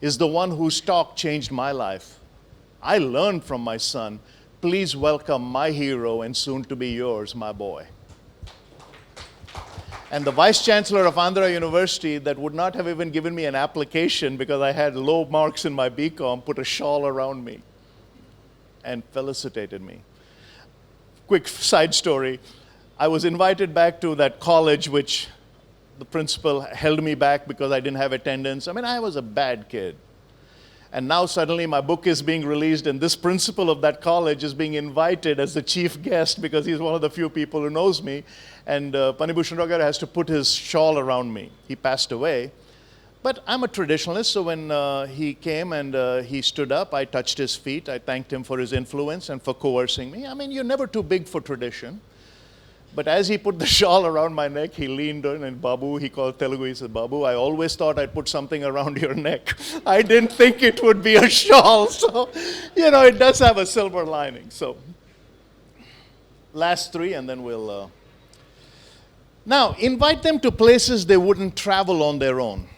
B: is the one whose talk changed my life. I learned from my son. Please welcome my hero and soon to be yours, my boy. And the vice chancellor of Andhra University, that would not have even given me an application because I had low marks in my BCom, put a shawl around me and felicitated me. Quick side story. I was invited back to that college which the principal held me back because I didn't have attendance. I mean, I was a bad kid. And now suddenly my book is being released and this principal of that college is being invited as the chief guest because he's one of the few people who knows me. And Panibhushan Rao has to put his shawl around me. He passed away. But I'm a traditionalist, so when he came and he stood up, I touched his feet. I thanked him for his influence and for coercing me. I mean, you're never too big for tradition. But as he put the shawl around my neck, he leaned in and Babu, he called Telugu, he said, "Babu, I always thought I'd put something around your neck. I didn't think it would be a shawl." So, it does have a silver lining. So, last three and then we'll... Now, invite them to places they wouldn't travel on their own.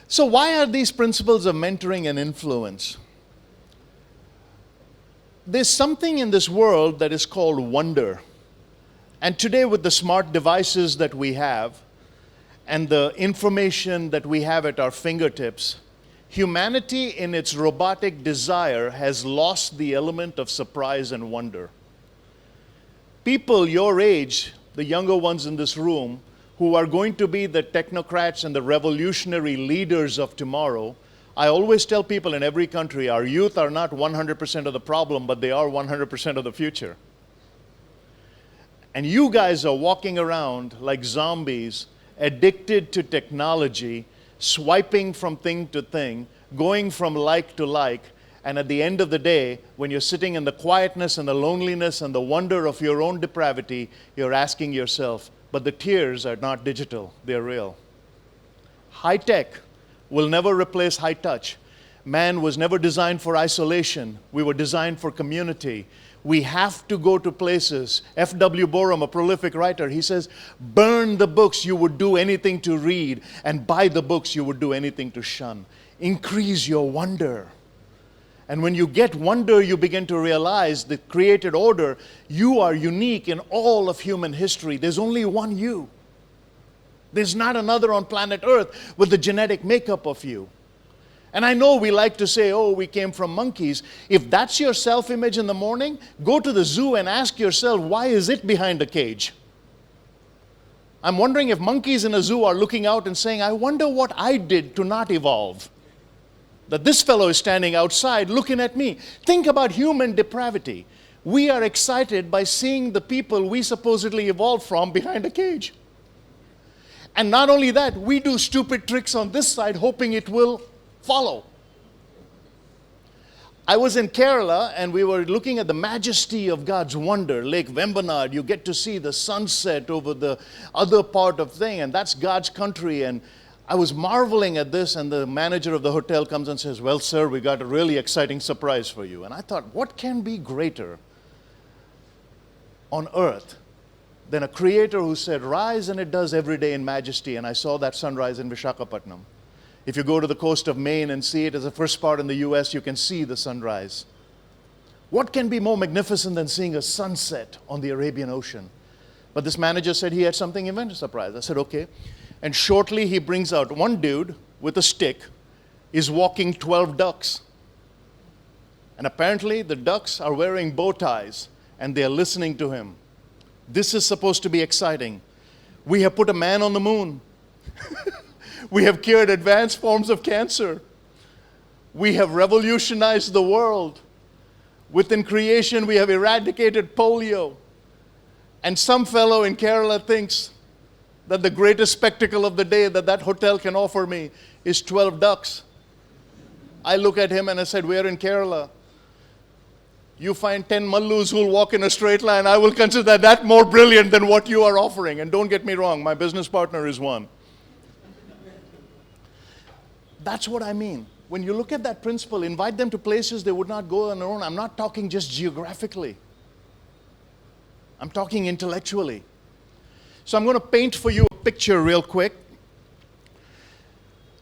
B: So why are these principles of mentoring and influence? There's something in this world that is called wonder. And today with the smart devices that we have and the information that we have at our fingertips, humanity in its robotic desire has lost the element of surprise and wonder. People your age, the younger ones in this room, who are going to be the technocrats and the revolutionary leaders of tomorrow, I always tell people in every country, our youth are not 100% of the problem, but they are 100% of the future. And you guys are walking around like zombies, addicted to technology, swiping from thing to thing, going from like to like, and at the end of the day, when you're sitting in the quietness and the loneliness and the wonder of your own depravity, you're asking yourself, but the tears are not digital, they're real. High tech will never replace high touch. Man was never designed for isolation. We were designed for community. We have to go to places. F.W. Borum, a prolific writer, he says, burn the books you would do anything to read, and buy the books you would do anything to shun. Increase your wonder. And when you get wonder, you begin to realize the created order, you are unique in all of human history. There's only one you. There's not another on planet Earth with the genetic makeup of you. And I know we like to say, oh, we came from monkeys. If that's your self-image in the morning, go to the zoo and ask yourself, why is it behind a cage? I'm wondering if monkeys in a zoo are looking out and saying, I wonder what I did to not evolve. That this fellow is standing outside looking at me. Think about human depravity. We are excited by seeing the people we supposedly evolved from behind a cage. And not only that, we do stupid tricks on this side hoping it will follow. I was in Kerala and we were looking at the majesty of God's wonder. Lake Vembanad, you get to see the sunset over the other part of thing, and that's God's country. And I was marveling at this, and the manager of the hotel comes and says, well, sir, we got a really exciting surprise for you. And I thought, what can be greater on earth than a creator who said, rise, and it does every day in majesty. And I saw that sunrise in Visakhapatnam. If you go to the coast of Maine and see it as the first part in the US, you can see the sunrise. What can be more magnificent than seeing a sunset on the Arabian Ocean? But this manager said he had something even surprise. I said, okay. And shortly he brings out one dude with a stick is walking 12 ducks. And apparently the ducks are wearing bow ties and they are listening to him. This is supposed to be exciting. We have put a man on the moon. We have cured advanced forms of cancer. We have revolutionized the world. Within creation, we have eradicated polio. And some fellow in Kerala thinks that the greatest spectacle of the day that hotel can offer me is 12 ducks. I look at him and I said, we're in Kerala. You find 10 mallus who will walk in a straight line. I will consider that more brilliant than what you are offering. And don't get me wrong, my business partner is one. That's what I mean. when you look at that principle, invite them to places they would not go on their own. I'm not talking just geographically. I'm talking intellectually. So I'm going to paint for you a picture real quick.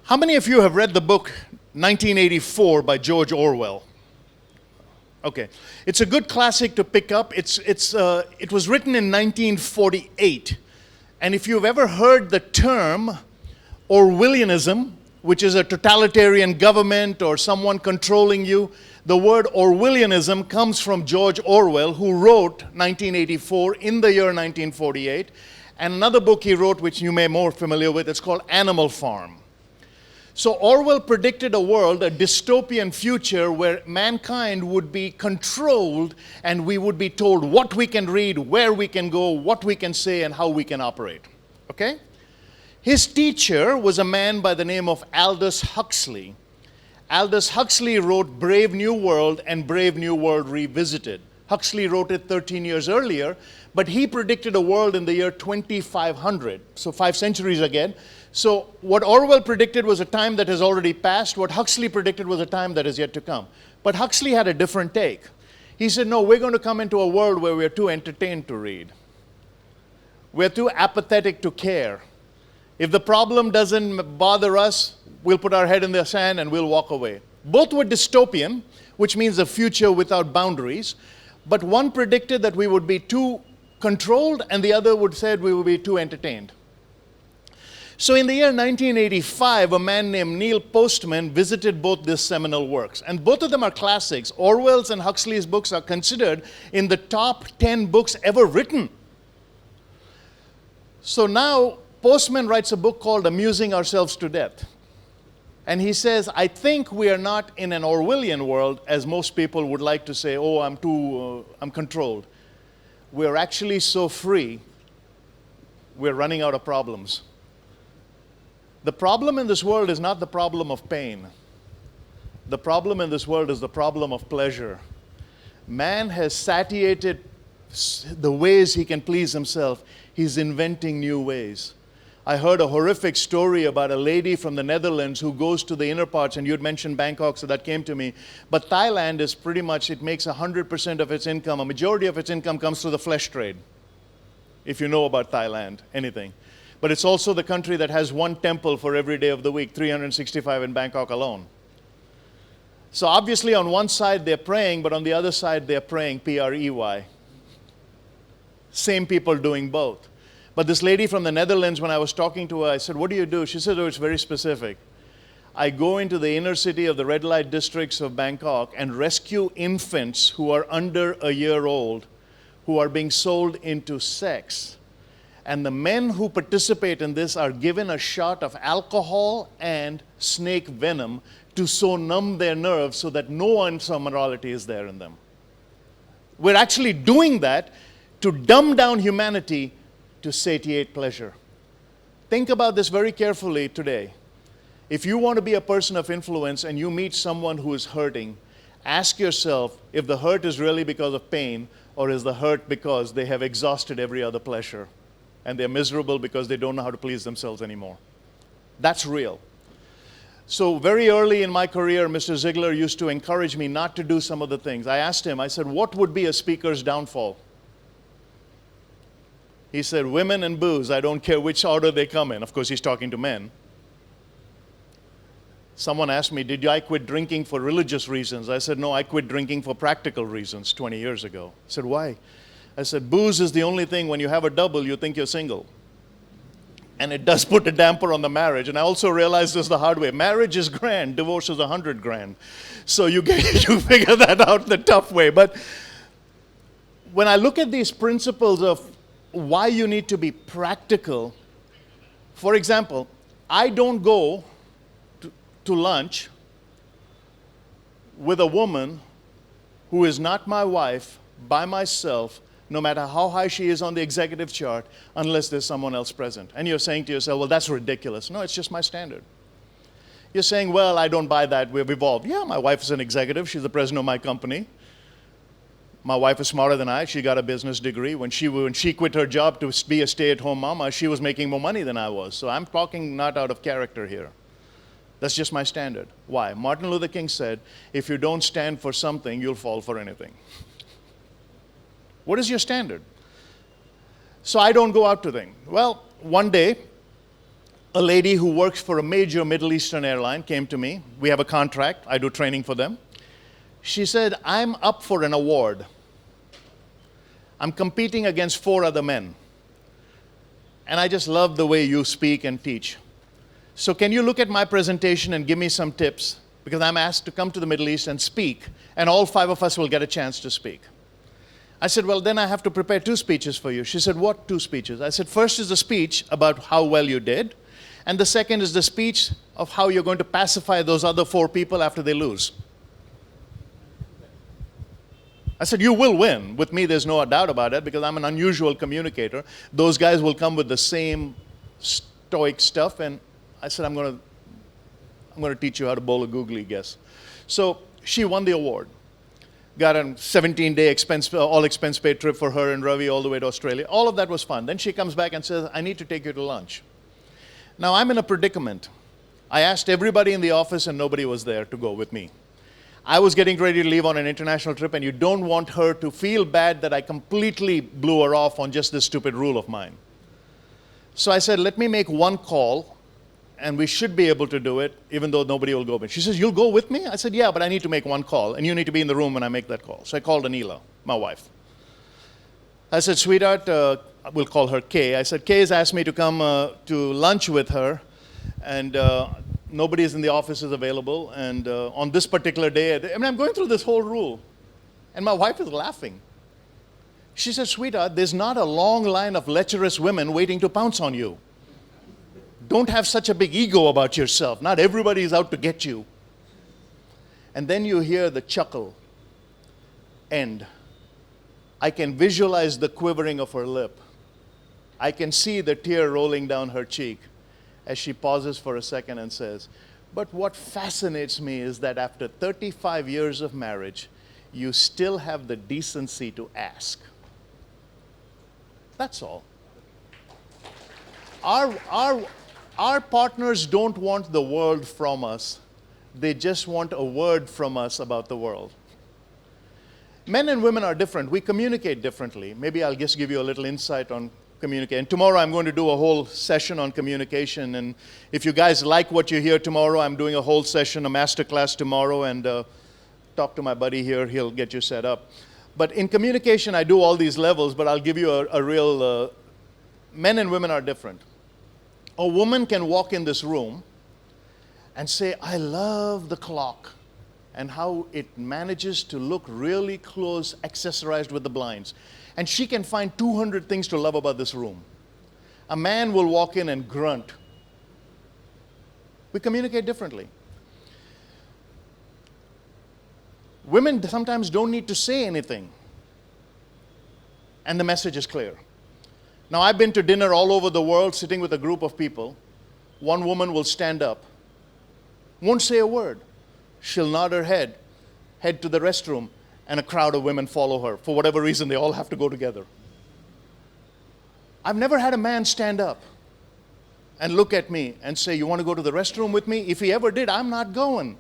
B: How many of you have read the book 1984 by George Orwell? Okay. It's a good classic to pick up. It was written in 1948. And if you've ever heard the term Orwellianism, which is a totalitarian government or someone controlling you, the word Orwellianism comes from George Orwell, who wrote 1984 in the year 1948. And another book he wrote, which you may be more familiar with, it's called Animal Farm. So Orwell predicted a world, a dystopian future, where mankind would be controlled and we would be told what we can read, where we can go, what we can say, and how we can operate. Okay? His teacher was a man by the name of Aldous Huxley. Aldous Huxley wrote Brave New World and Brave New World Revisited. Huxley wrote it 13 years earlier, but he predicted a world in the year 2500, so 5 centuries again. So what Orwell predicted was a time that has already passed. What Huxley predicted was a time that is yet to come. But Huxley had a different take. He said, no, we're going to come into a world where we're too entertained to read. We're too apathetic to care. If the problem doesn't bother us, we'll put our head in the sand and we'll walk away. Both were dystopian, which means a future without boundaries. But one predicted that we would be too controlled, and the other said we would be too entertained. So in the year 1985, a man named Neil Postman visited both these seminal works. And both of them are classics. Orwell's and Huxley's books are considered in the top 10 books ever written. So now Postman writes a book called Amusing Ourselves to Death. And he says, I think we are not in an Orwellian world, as most people would like to say, oh, I'm controlled. We're actually so free, we're running out of problems. The problem in this world is not the problem of pain. The problem in this world is the problem of pleasure. Man has satiated the ways he can please himself. He's inventing new ways. I heard a horrific story about a lady from the Netherlands who goes to the inner parts, and you had mentioned Bangkok, so that came to me. But Thailand is pretty much, it makes 100% of its income. A majority of its income comes through the flesh trade, if you know about Thailand, anything. But it's also the country that has one temple for every day of the week, 365 in Bangkok alone. So obviously on one side they're praying, but on the other side they're praying, P-R-E-Y. Same people doing both. But this lady from the Netherlands, when I was talking to her, I said, what do you do? She said, oh, it's very specific. I go into the inner city of the red light districts of Bangkok and rescue infants who are under a year old, who are being sold into sex. And the men who participate in this are given a shot of alcohol and snake venom to so numb their nerves so that no unmorality is there in them. We're actually doing that to dumb down humanity to satiate pleasure. Think about this very carefully today. If you want to be a person of influence and you meet someone who is hurting, ask yourself if the hurt is really because of pain or is the hurt because they have exhausted every other pleasure and they're miserable because they don't know how to please themselves anymore. That's real. So very early in my career, Mr. Ziegler used to encourage me not to do some of the things. I asked him, I said, what would be a speaker's downfall? He said, women and booze, I don't care which order they come in. Of course, he's talking to men. Someone asked me, did I quit drinking for religious reasons? I said, no, I quit drinking for practical reasons 20 years ago. I said, why? I said, booze is the only thing, when you have a double, you think you're single. And it does put a damper on the marriage. And I also realized this the hard way. Marriage is grand, divorce is 100 grand. So you figure that out the tough way. But when I look at these principles of why you need to be practical, for example, I don't go to lunch with a woman who is not my wife by myself, no matter how high she is on the executive chart, unless there's someone else present. And you're saying to yourself, well, that's ridiculous. No, it's just my standard. You're saying, well, I don't buy that, we've evolved. Yeah, my wife is an executive, she's the president of my company. My wife is smarter than I, she got a business degree. When she quit her job to be a stay-at-home mama, she was making more money than I was. So I'm talking not out of character here. That's just my standard. Why? Martin Luther King said, if you don't stand for something, you'll fall for anything. What is your standard? So I don't go out to things. Well, one day, a lady who works for a major Middle Eastern airline came to me. We have a contract. I do training for them. She said, I'm up for an award. I'm competing against 4 other men. And I just love the way you speak and teach. So can you look at my presentation and give me some tips? Because I'm asked to come to the Middle East and speak, and all 5 of us will get a chance to speak. I said, well, then I have to prepare 2 speeches for you. She said, what 2 speeches? I said, first is the speech about how well you did, and the second is the speech of how you're going to pacify those other 4 people after they lose. I said, you will win. With me, there's no doubt about it, because I'm an unusual communicator. Those guys will come with the same stoic stuff, and I said, I'm going to teach you how to bowl a googly guess. So she won the award. Got a 17-day all-expense-paid trip for her and Ravi all the way to Australia. All of that was fun. Then she comes back and says, I need to take you to lunch. Now, I'm in a predicament. I asked everybody in the office, and nobody was there to go with me. I was getting ready to leave on an international trip, and you don't want her to feel bad that I completely blew her off on just this stupid rule of mine. So I said, let me make one call, and we should be able to do it, even though nobody will go with me. She says, you'll go with me? I said, yeah, but I need to make one call, and you need to be in the room when I make that call. So I called Anila, my wife. I said, sweetheart, we'll call her Kay. I said, Kay has asked me to come to lunch with her, and nobody is in the office is available, and on this particular day, I'm going through this whole rule, and my wife is laughing. She said, sweetheart, there's not a long line of lecherous women waiting to pounce on you. Don't have such a big ego about yourself. Not everybody is out to get you. And then you hear the chuckle end. I can visualize the quivering of her lip. I can see the tear rolling down her cheek as she pauses for a second and says, but what fascinates me is that after 35 years of marriage, you still have the decency to ask. That's all. Our partners don't want the world from us. They just want a word from us about the world. Men and women are different. We communicate differently. Maybe I'll just give you a little insight on communication. Tomorrow I'm going to do a whole session on communication. And if you guys like what you hear tomorrow, I'm doing a whole session, a master class tomorrow. And talk to my buddy here. He'll get you set up. But in communication, I do all these levels. But I'll give you a real... men and women are different. A woman can walk in this room and say, I love the clock and how it manages to look really close, accessorized with the blinds. And she can find 200 things to love about this room. A man will walk in and grunt. We communicate differently. Women sometimes don't need to say anything, and the message is clear. Now, I've been to dinner all over the world sitting with a group of people. One woman will stand up, won't say a word. She'll nod her head, head to the restroom, and a crowd of women follow her. For whatever reason, they all have to go together. I've never had a man stand up and look at me and say, you want to go to the restroom with me? If he ever did, I'm not going.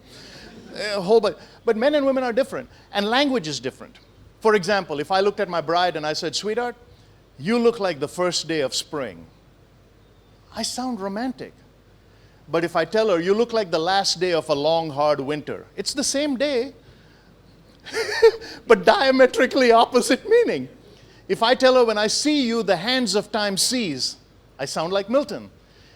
B: But men and women are different, and language is different. For example, if I looked at my bride and I said, sweetheart, you look like the first day of spring. I sound romantic. But if I tell her, you look like the last day of a long, hard winter, it's the same day, but diametrically opposite meaning. If I tell her, when I see you, the hands of time cease, I sound like Milton.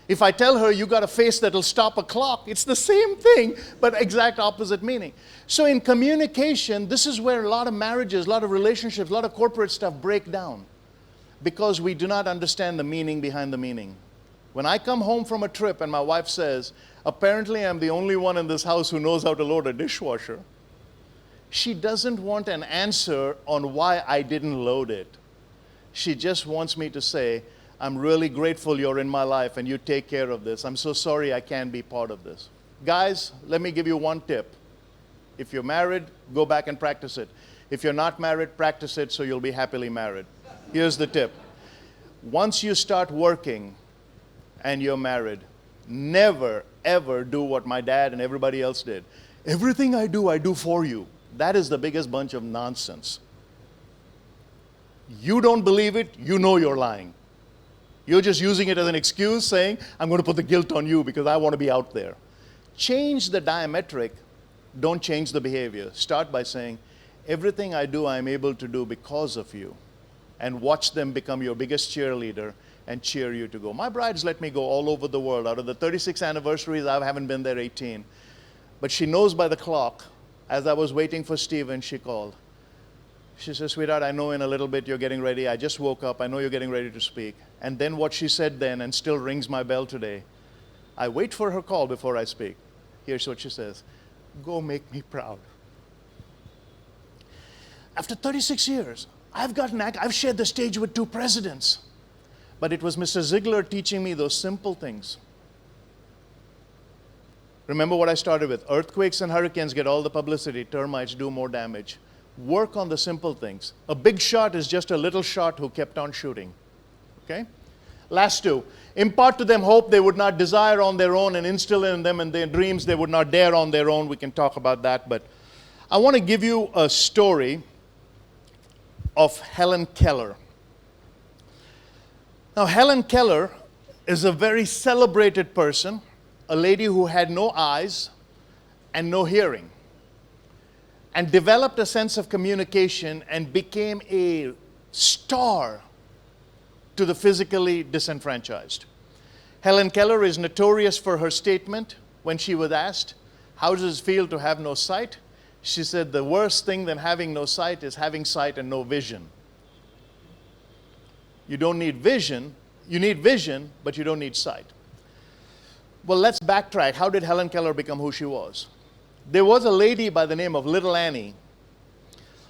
B: If I tell her, you got a face that'll stop a clock, it's the same thing, but exact opposite meaning. So in communication, this is where a lot of marriages, a lot of relationships, a lot of corporate stuff break down. Because we do not understand the meaning behind the meaning. When I come home from a trip and my wife says, apparently I'm the only one in this house who knows how to load a dishwasher, she doesn't want an answer on why I didn't load it. She just wants me to say, I'm really grateful you're in my life and you take care of this. I'm so sorry I can't be part of this. Guys, let me give you one tip. If you're married, go back and practice it. If you're not married, practice it so you'll be happily married. Here's the tip. Once you start working and you're married, never, ever do what my dad and everybody else did. Everything I do for you. That is the biggest bunch of nonsense. You don't believe it, you know you're lying. You're just using it as an excuse, saying, I'm going to put the guilt on you because I want to be out there. Change the diametric, don't change the behavior. Start by saying, everything I do, I'm able to do because of you. And watch them become your biggest cheerleader and cheer you to go. My brides let me go all over the world. Out of the 36 anniversaries, I haven't been there 18. But she knows by the clock, as I was waiting for Stephen, she called. She says, sweetheart, I know in a little bit you're getting ready. I just woke up. I know you're getting ready to speak. And then what she said then, and still rings my bell today, I wait for her call before I speak. Here's what she says, go make me proud. After 36 years, I've shared the stage with 2 presidents. But it was Mr. Ziegler teaching me those simple things. Remember what I started with. Earthquakes and hurricanes get all the publicity. Termites do more damage. Work on the simple things. A big shot is just a little shot who kept on shooting. Okay? Last 2. Impart to them hope they would not desire on their own, and instill in them and their dreams they would not dare on their own. We can talk about that. But I want to give you a story of Helen Keller. Now, Helen Keller is a very celebrated person, a lady who had no eyes and no hearing, and developed a sense of communication and became a star to the physically disenfranchised. Helen Keller is notorious for her statement when she was asked, how does it feel to have no sight? She said, the worst thing than having no sight is having sight and no vision. You don't need vision. You need vision, but you don't need sight. Well, let's backtrack. How did Helen Keller become who she was? There was a lady by the name of Little Annie.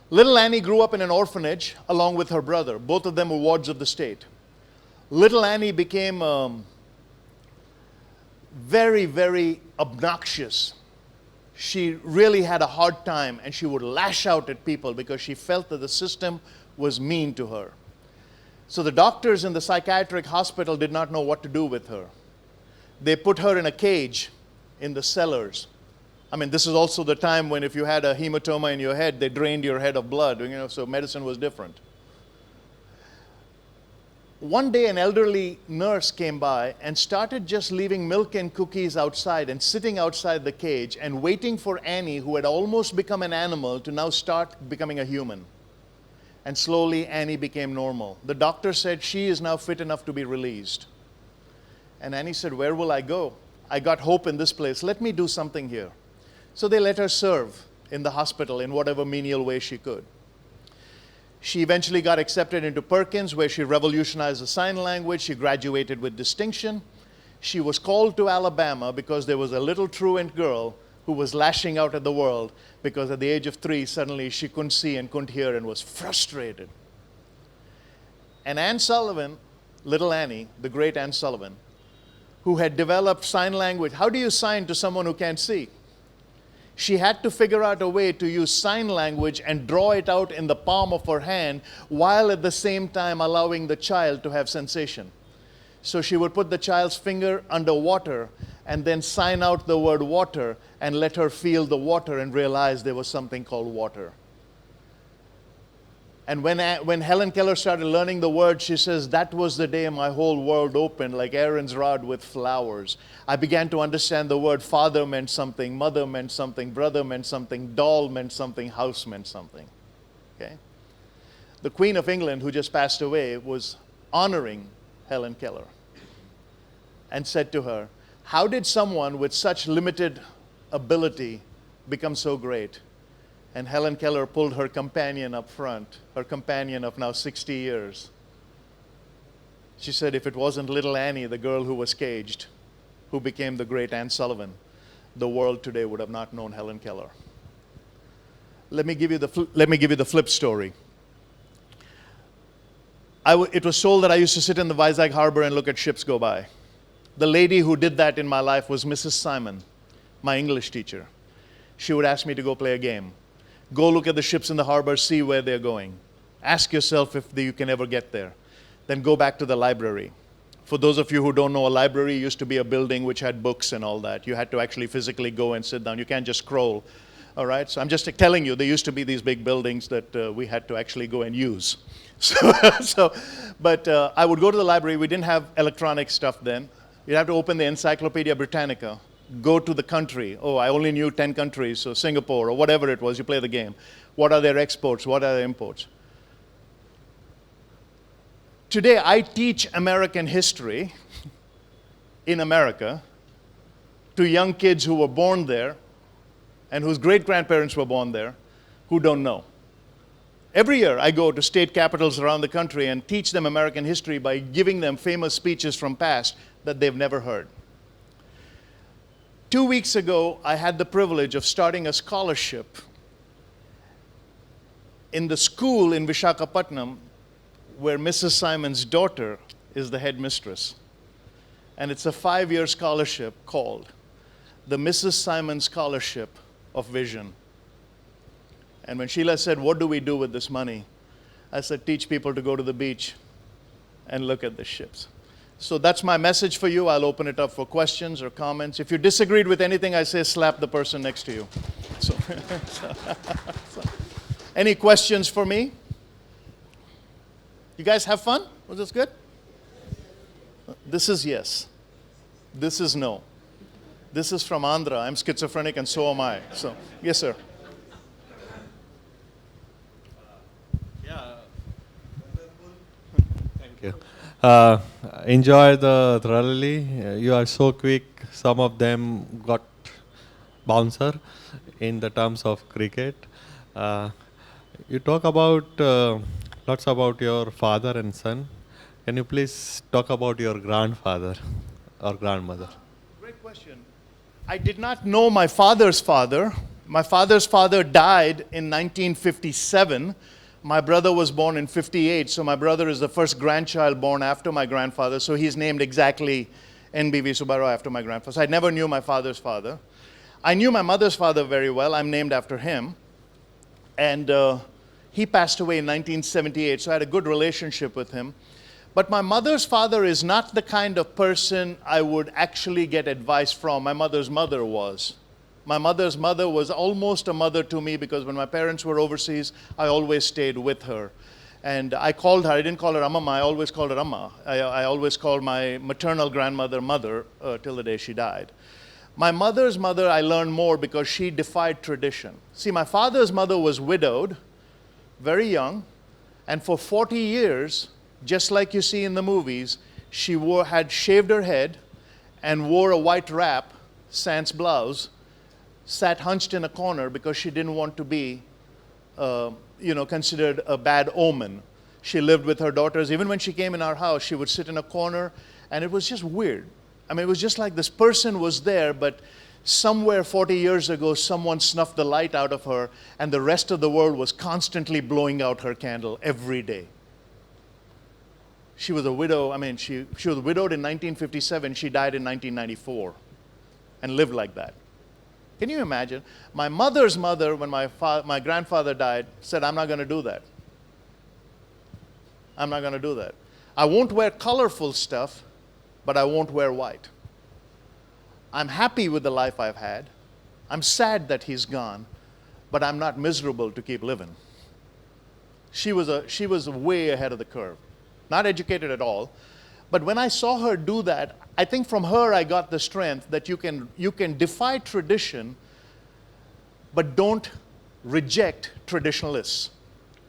B: Little Annie grew up in an orphanage along with her brother. Both of them were wards of the state. Little Annie became very, very obnoxious. She really had a hard time, and she would lash out at people because she felt that the system was mean to her. So the doctors in the psychiatric hospital did not know what to do with her. They put her in a cage in the cellars. I mean, this is also the time when if you had a hematoma in your head, they drained your head of blood, so medicine was different. One day an elderly nurse came by and started just leaving milk and cookies outside and sitting outside the cage and waiting for Annie, who had almost become an animal, to now start becoming a human. And slowly Annie became normal. The doctor said she is now fit enough to be released. And Annie said, where will I go? I got hope in this place. Let me do something here. So they let her serve in the hospital in whatever menial way she could. She eventually got accepted into Perkins, where she revolutionized the sign language. She graduated with distinction. She was called to Alabama because there was a little truant girl who was lashing out at the world because at the age of 3, suddenly she couldn't see and couldn't hear and was frustrated. And Anne Sullivan, Little Annie, the great Anne Sullivan, who had developed sign language. How do you sign to someone who can't see? She had to figure out a way to use sign language and draw it out in the palm of her hand while at the same time allowing the child to have sensation. So she would put the child's finger under water and then sign out the word water and let her feel the water and realize there was something called water. And when Helen Keller started learning the word, she says, that was the day my whole world opened like Aaron's rod with flowers. I began to understand the word father meant something, mother meant something, brother meant something, doll meant something, house meant something. Okay? The Queen of England, who just passed away, was honoring Helen Keller and said to her, how did someone with such limited ability become so great? And Helen Keller pulled her companion up front, her companion of now 60 years. She said, if it wasn't Little Annie, the girl who was caged, who became the great Anne Sullivan, the world today would have not known Helen Keller. Let me give you the flip story. It was told that I used to sit in the Vizag Harbor and look at ships go by. The lady who did that in my life was Mrs. Simon, my English teacher. She would ask me to go play a game. Go look at the ships in the harbor, see where they're going. Ask yourself if you can ever get there. Then go back to the library. For those of you who don't know, a library used to be a building which had books and all that. You had to actually physically go and sit down. You can't just scroll. All right, so I'm just telling you, there used to be these big buildings that we had to actually go and use. But I would go to the library. We didn't have electronic stuff then. You'd have to open the Encyclopedia Britannica, go to the country. Oh, I only knew 10 countries, so Singapore or whatever it was, you play the game. What are their exports? What are their imports? Today, I teach American history in America to young kids who were born there and whose great-grandparents were born there, who don't know. Every year I go to state capitals around the country and teach them American history by giving them famous speeches from past that they've never heard. 2 weeks ago, I had the privilege of starting a scholarship in the school in Vishakhapatnam where Mrs. Simon's daughter is the headmistress. And it's a 5-year scholarship called the Mrs. Simon Scholarship of Vision. And when Sheila said, what do we do with this money? I said, teach people to go to the beach and look at the ships. So that's my message for you. I'll open it up for questions or comments. If you disagreed with anything I say, slap the person next to you. So, any questions for me? You guys have fun? Was this good? This is yes. This is no. This is from Andhra. I'm schizophrenic and so am I. So, yes, sir.
C: Thank you. Enjoy the thoroughly. You are so quick. Some of them got bouncer in the terms of cricket. You talk about lots about your father and son. Can you please talk about your grandfather or grandmother?
B: Great question. I did not know my father's father. My father's father died in 1957. My brother was born in 58, so my brother is the first grandchild born after my grandfather, so he's named exactly N.B.V. Subbarao after my grandfather. So I never knew my father's father. I knew my mother's father very well. I'm named after him. And he passed away in 1978, so I had a good relationship with him. But my mother's father is not the kind of person I would actually get advice from. My mother's mother was. My mother's mother was almost a mother to me because when my parents were overseas, I always stayed with her. And I called her, I didn't call her Amma, I always called her Amma. I always called my maternal grandmother mother till the day she died. My mother's mother, I learned more because she defied tradition. See, my father's mother was widowed, very young, and for 40 years, just like you see in the movies, she had shaved her head and wore a white wrap, sans blouse, sat hunched in a corner because she didn't want to be, considered a bad omen. She lived with her daughters. Even when she came in our house, she would sit in a corner, and it was just weird. I mean, it was just like this person was there, but somewhere 40 years ago, someone snuffed the light out of her, and the rest of the world was constantly blowing out her candle every day. She was a widow. I mean, she was widowed in 1957. She died in 1994 and lived like that. Can you imagine? My mother's mother, when my grandfather died, said, I'm not going to do that. I'm not going to do that. I won't wear colorful stuff, but I won't wear white. I'm happy with the life I've had. I'm sad that he's gone, but I'm not miserable to keep living. She was way ahead of the curve. Not educated at all. But when I saw her do that, I think from her I got the strength that you can defy tradition, but don't reject traditionalists.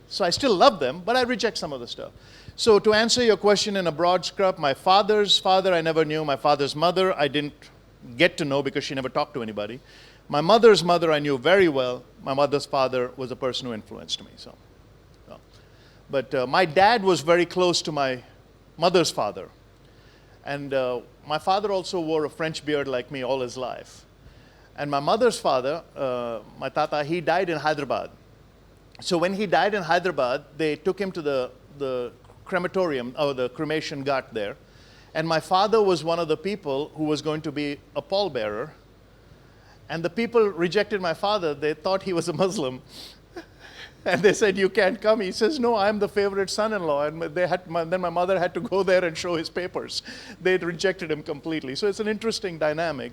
B: So I still love them, but I reject some of the stuff. So to answer your question in a broad scope, my father's father I never knew. My father's mother I didn't get to know because she never talked to anybody. My mother's mother I knew very well. My mother's father was a person who influenced me. But my dad was very close to my mother's father. And my father also wore a French beard like me all his life. And my mother's father, my tata, he died in Hyderabad. So when he died in Hyderabad, they took him to the crematorium, or the cremation ghat there. And my father was one of the people who was going to be a pallbearer. And the people rejected my father. They thought he was a Muslim. And they said, you can't come. He says, no, I'm the favorite son-in-law. And then my mother had to go there and show his papers. They'd rejected him completely. So it's an interesting dynamic,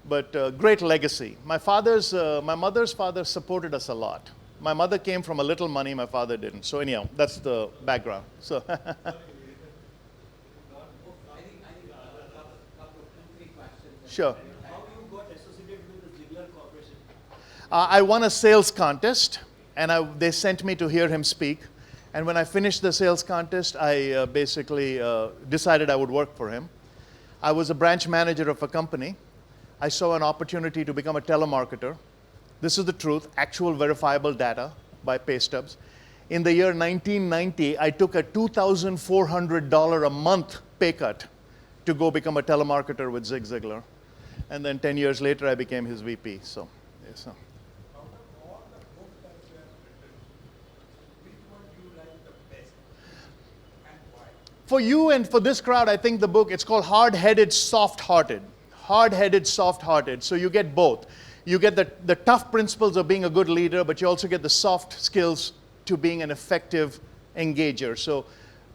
B: but great legacy. My mother's father supported us a lot. My mother came from a little money, my father didn't. So anyhow, that's the background. So sure. I won a sales contest, and they sent me to hear him speak. And when I finished the sales contest, I basically decided I would work for him. I was a branch manager of a company. I saw an opportunity to become a telemarketer. This is the truth, actual verifiable data by pay stubs. In the year 1990, I took a $2,400 a month pay cut to go become a telemarketer with Zig Ziglar. And then 10 years later, I became his VP. So, yes, sir. For you and for this crowd, I think the book, it's called Hard-Headed, Soft-Hearted. Hard-Headed, soft-hearted. So you get both. You get the tough principles of being a good leader, but you also get the soft skills to being an effective engager. So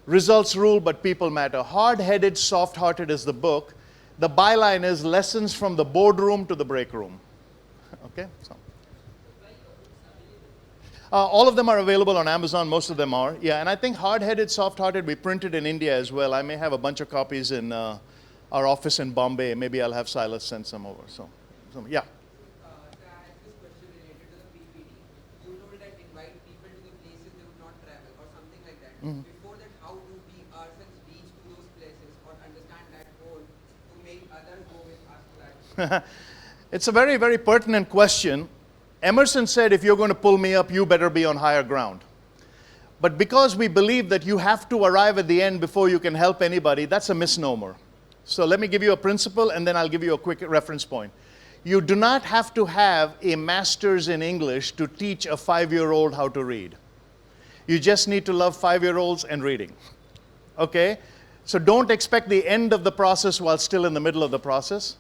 B: results rule, but people matter. Hard-Headed, Soft-Hearted is the book. The byline is Lessons from the Boardroom to the Break Room. Okay? So. All of them are available on Amazon. Most of them are. Yeah, and I think Hard-Headed, Soft-Hearted, we printed in India as well. I may have a bunch of copies in our office in Bombay. Maybe I'll have Silas send some over. So yeah.
D: I had this question related to the PPT. You told that invite people to the places they would not travel or something like that. Before that, how do we ourselves reach to those places or understand that goal to make others go with us to that?
B: It's a very, very pertinent question. Emerson said, if you're going to pull me up, you better be on higher ground. But because we believe that you have to arrive at the end before you can help anybody, that's a misnomer. So let me give you a principle, and then I'll give you a quick reference point. You do not have to have a master's in English to teach a 5-year-old how to read. You just need to love 5-year-olds and reading. Okay? So don't expect the end of the process while still in the middle of the process.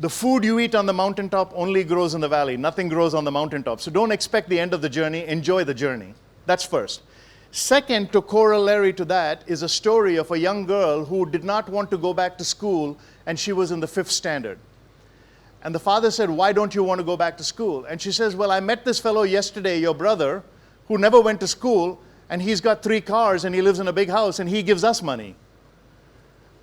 B: The food you eat on the mountaintop only grows in the valley. Nothing grows on the mountaintop. So don't expect the end of the journey. Enjoy the journey. That's first. Second, to corollary to that, is a story of a young girl who did not want to go back to school, and she was in the 5th standard. And the father said, why don't you want to go back to school? And she says, well, I met this fellow yesterday, your brother, who never went to school, and he's got 3 cars, and he lives in a big house, and he gives us money.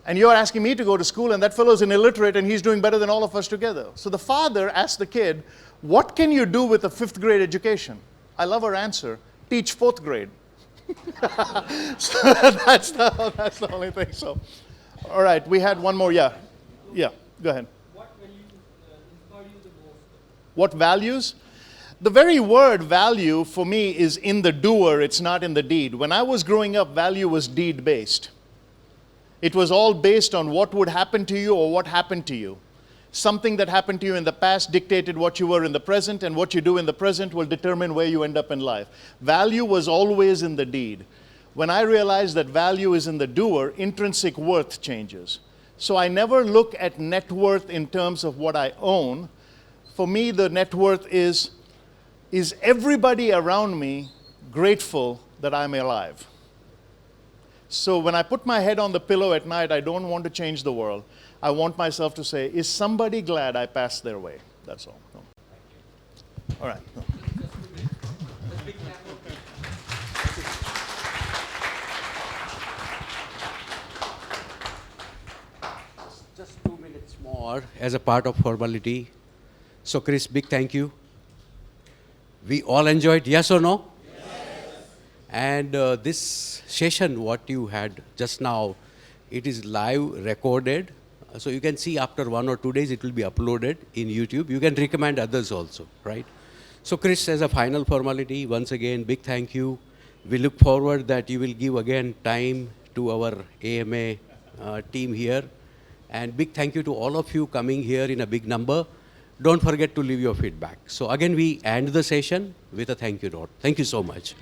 B: And you're asking me to go to school, and that fellow's an illiterate, and he's doing better than all of us together. So the father asked the kid, what can you do with a 5th grade education? I love her answer, teach 4th grade. So that's the only thing. So, all right, we had one more. Yeah, go ahead.
E: What values inspire you the most?
B: What values? The very word value for me is in the doer, it's not in the deed. When I was growing up, value was deed-based. It was all based on what would happen to you or what happened to you. Something that happened to you in the past dictated what you were in the present, and what you do in the present will determine where you end up in life. Value was always in the deed. When I realized that value is in the doer, intrinsic worth changes. So I never look at net worth in terms of what I own. For me, the net worth is everybody around me grateful that I'm alive? So when I put my head on the pillow at night, I don't want to change the world. I want myself to say, is somebody glad I passed their way? That's all. No. All right. No.
A: Just 2 minutes more as a part of formality. So Chris, big thank you. We all enjoyed, yes or no? And this session, what you had just now, it is live recorded. So you can see after 1 or 2 days, it will be uploaded in YouTube. You can recommend others also, right? So Chris, as a final formality, once again, big thank you. We look forward that you will give again time to our AMA team here. And big thank you to all of you coming here in a big number. Don't forget to leave your feedback. So again, we end the session with a thank you note. Thank you so much.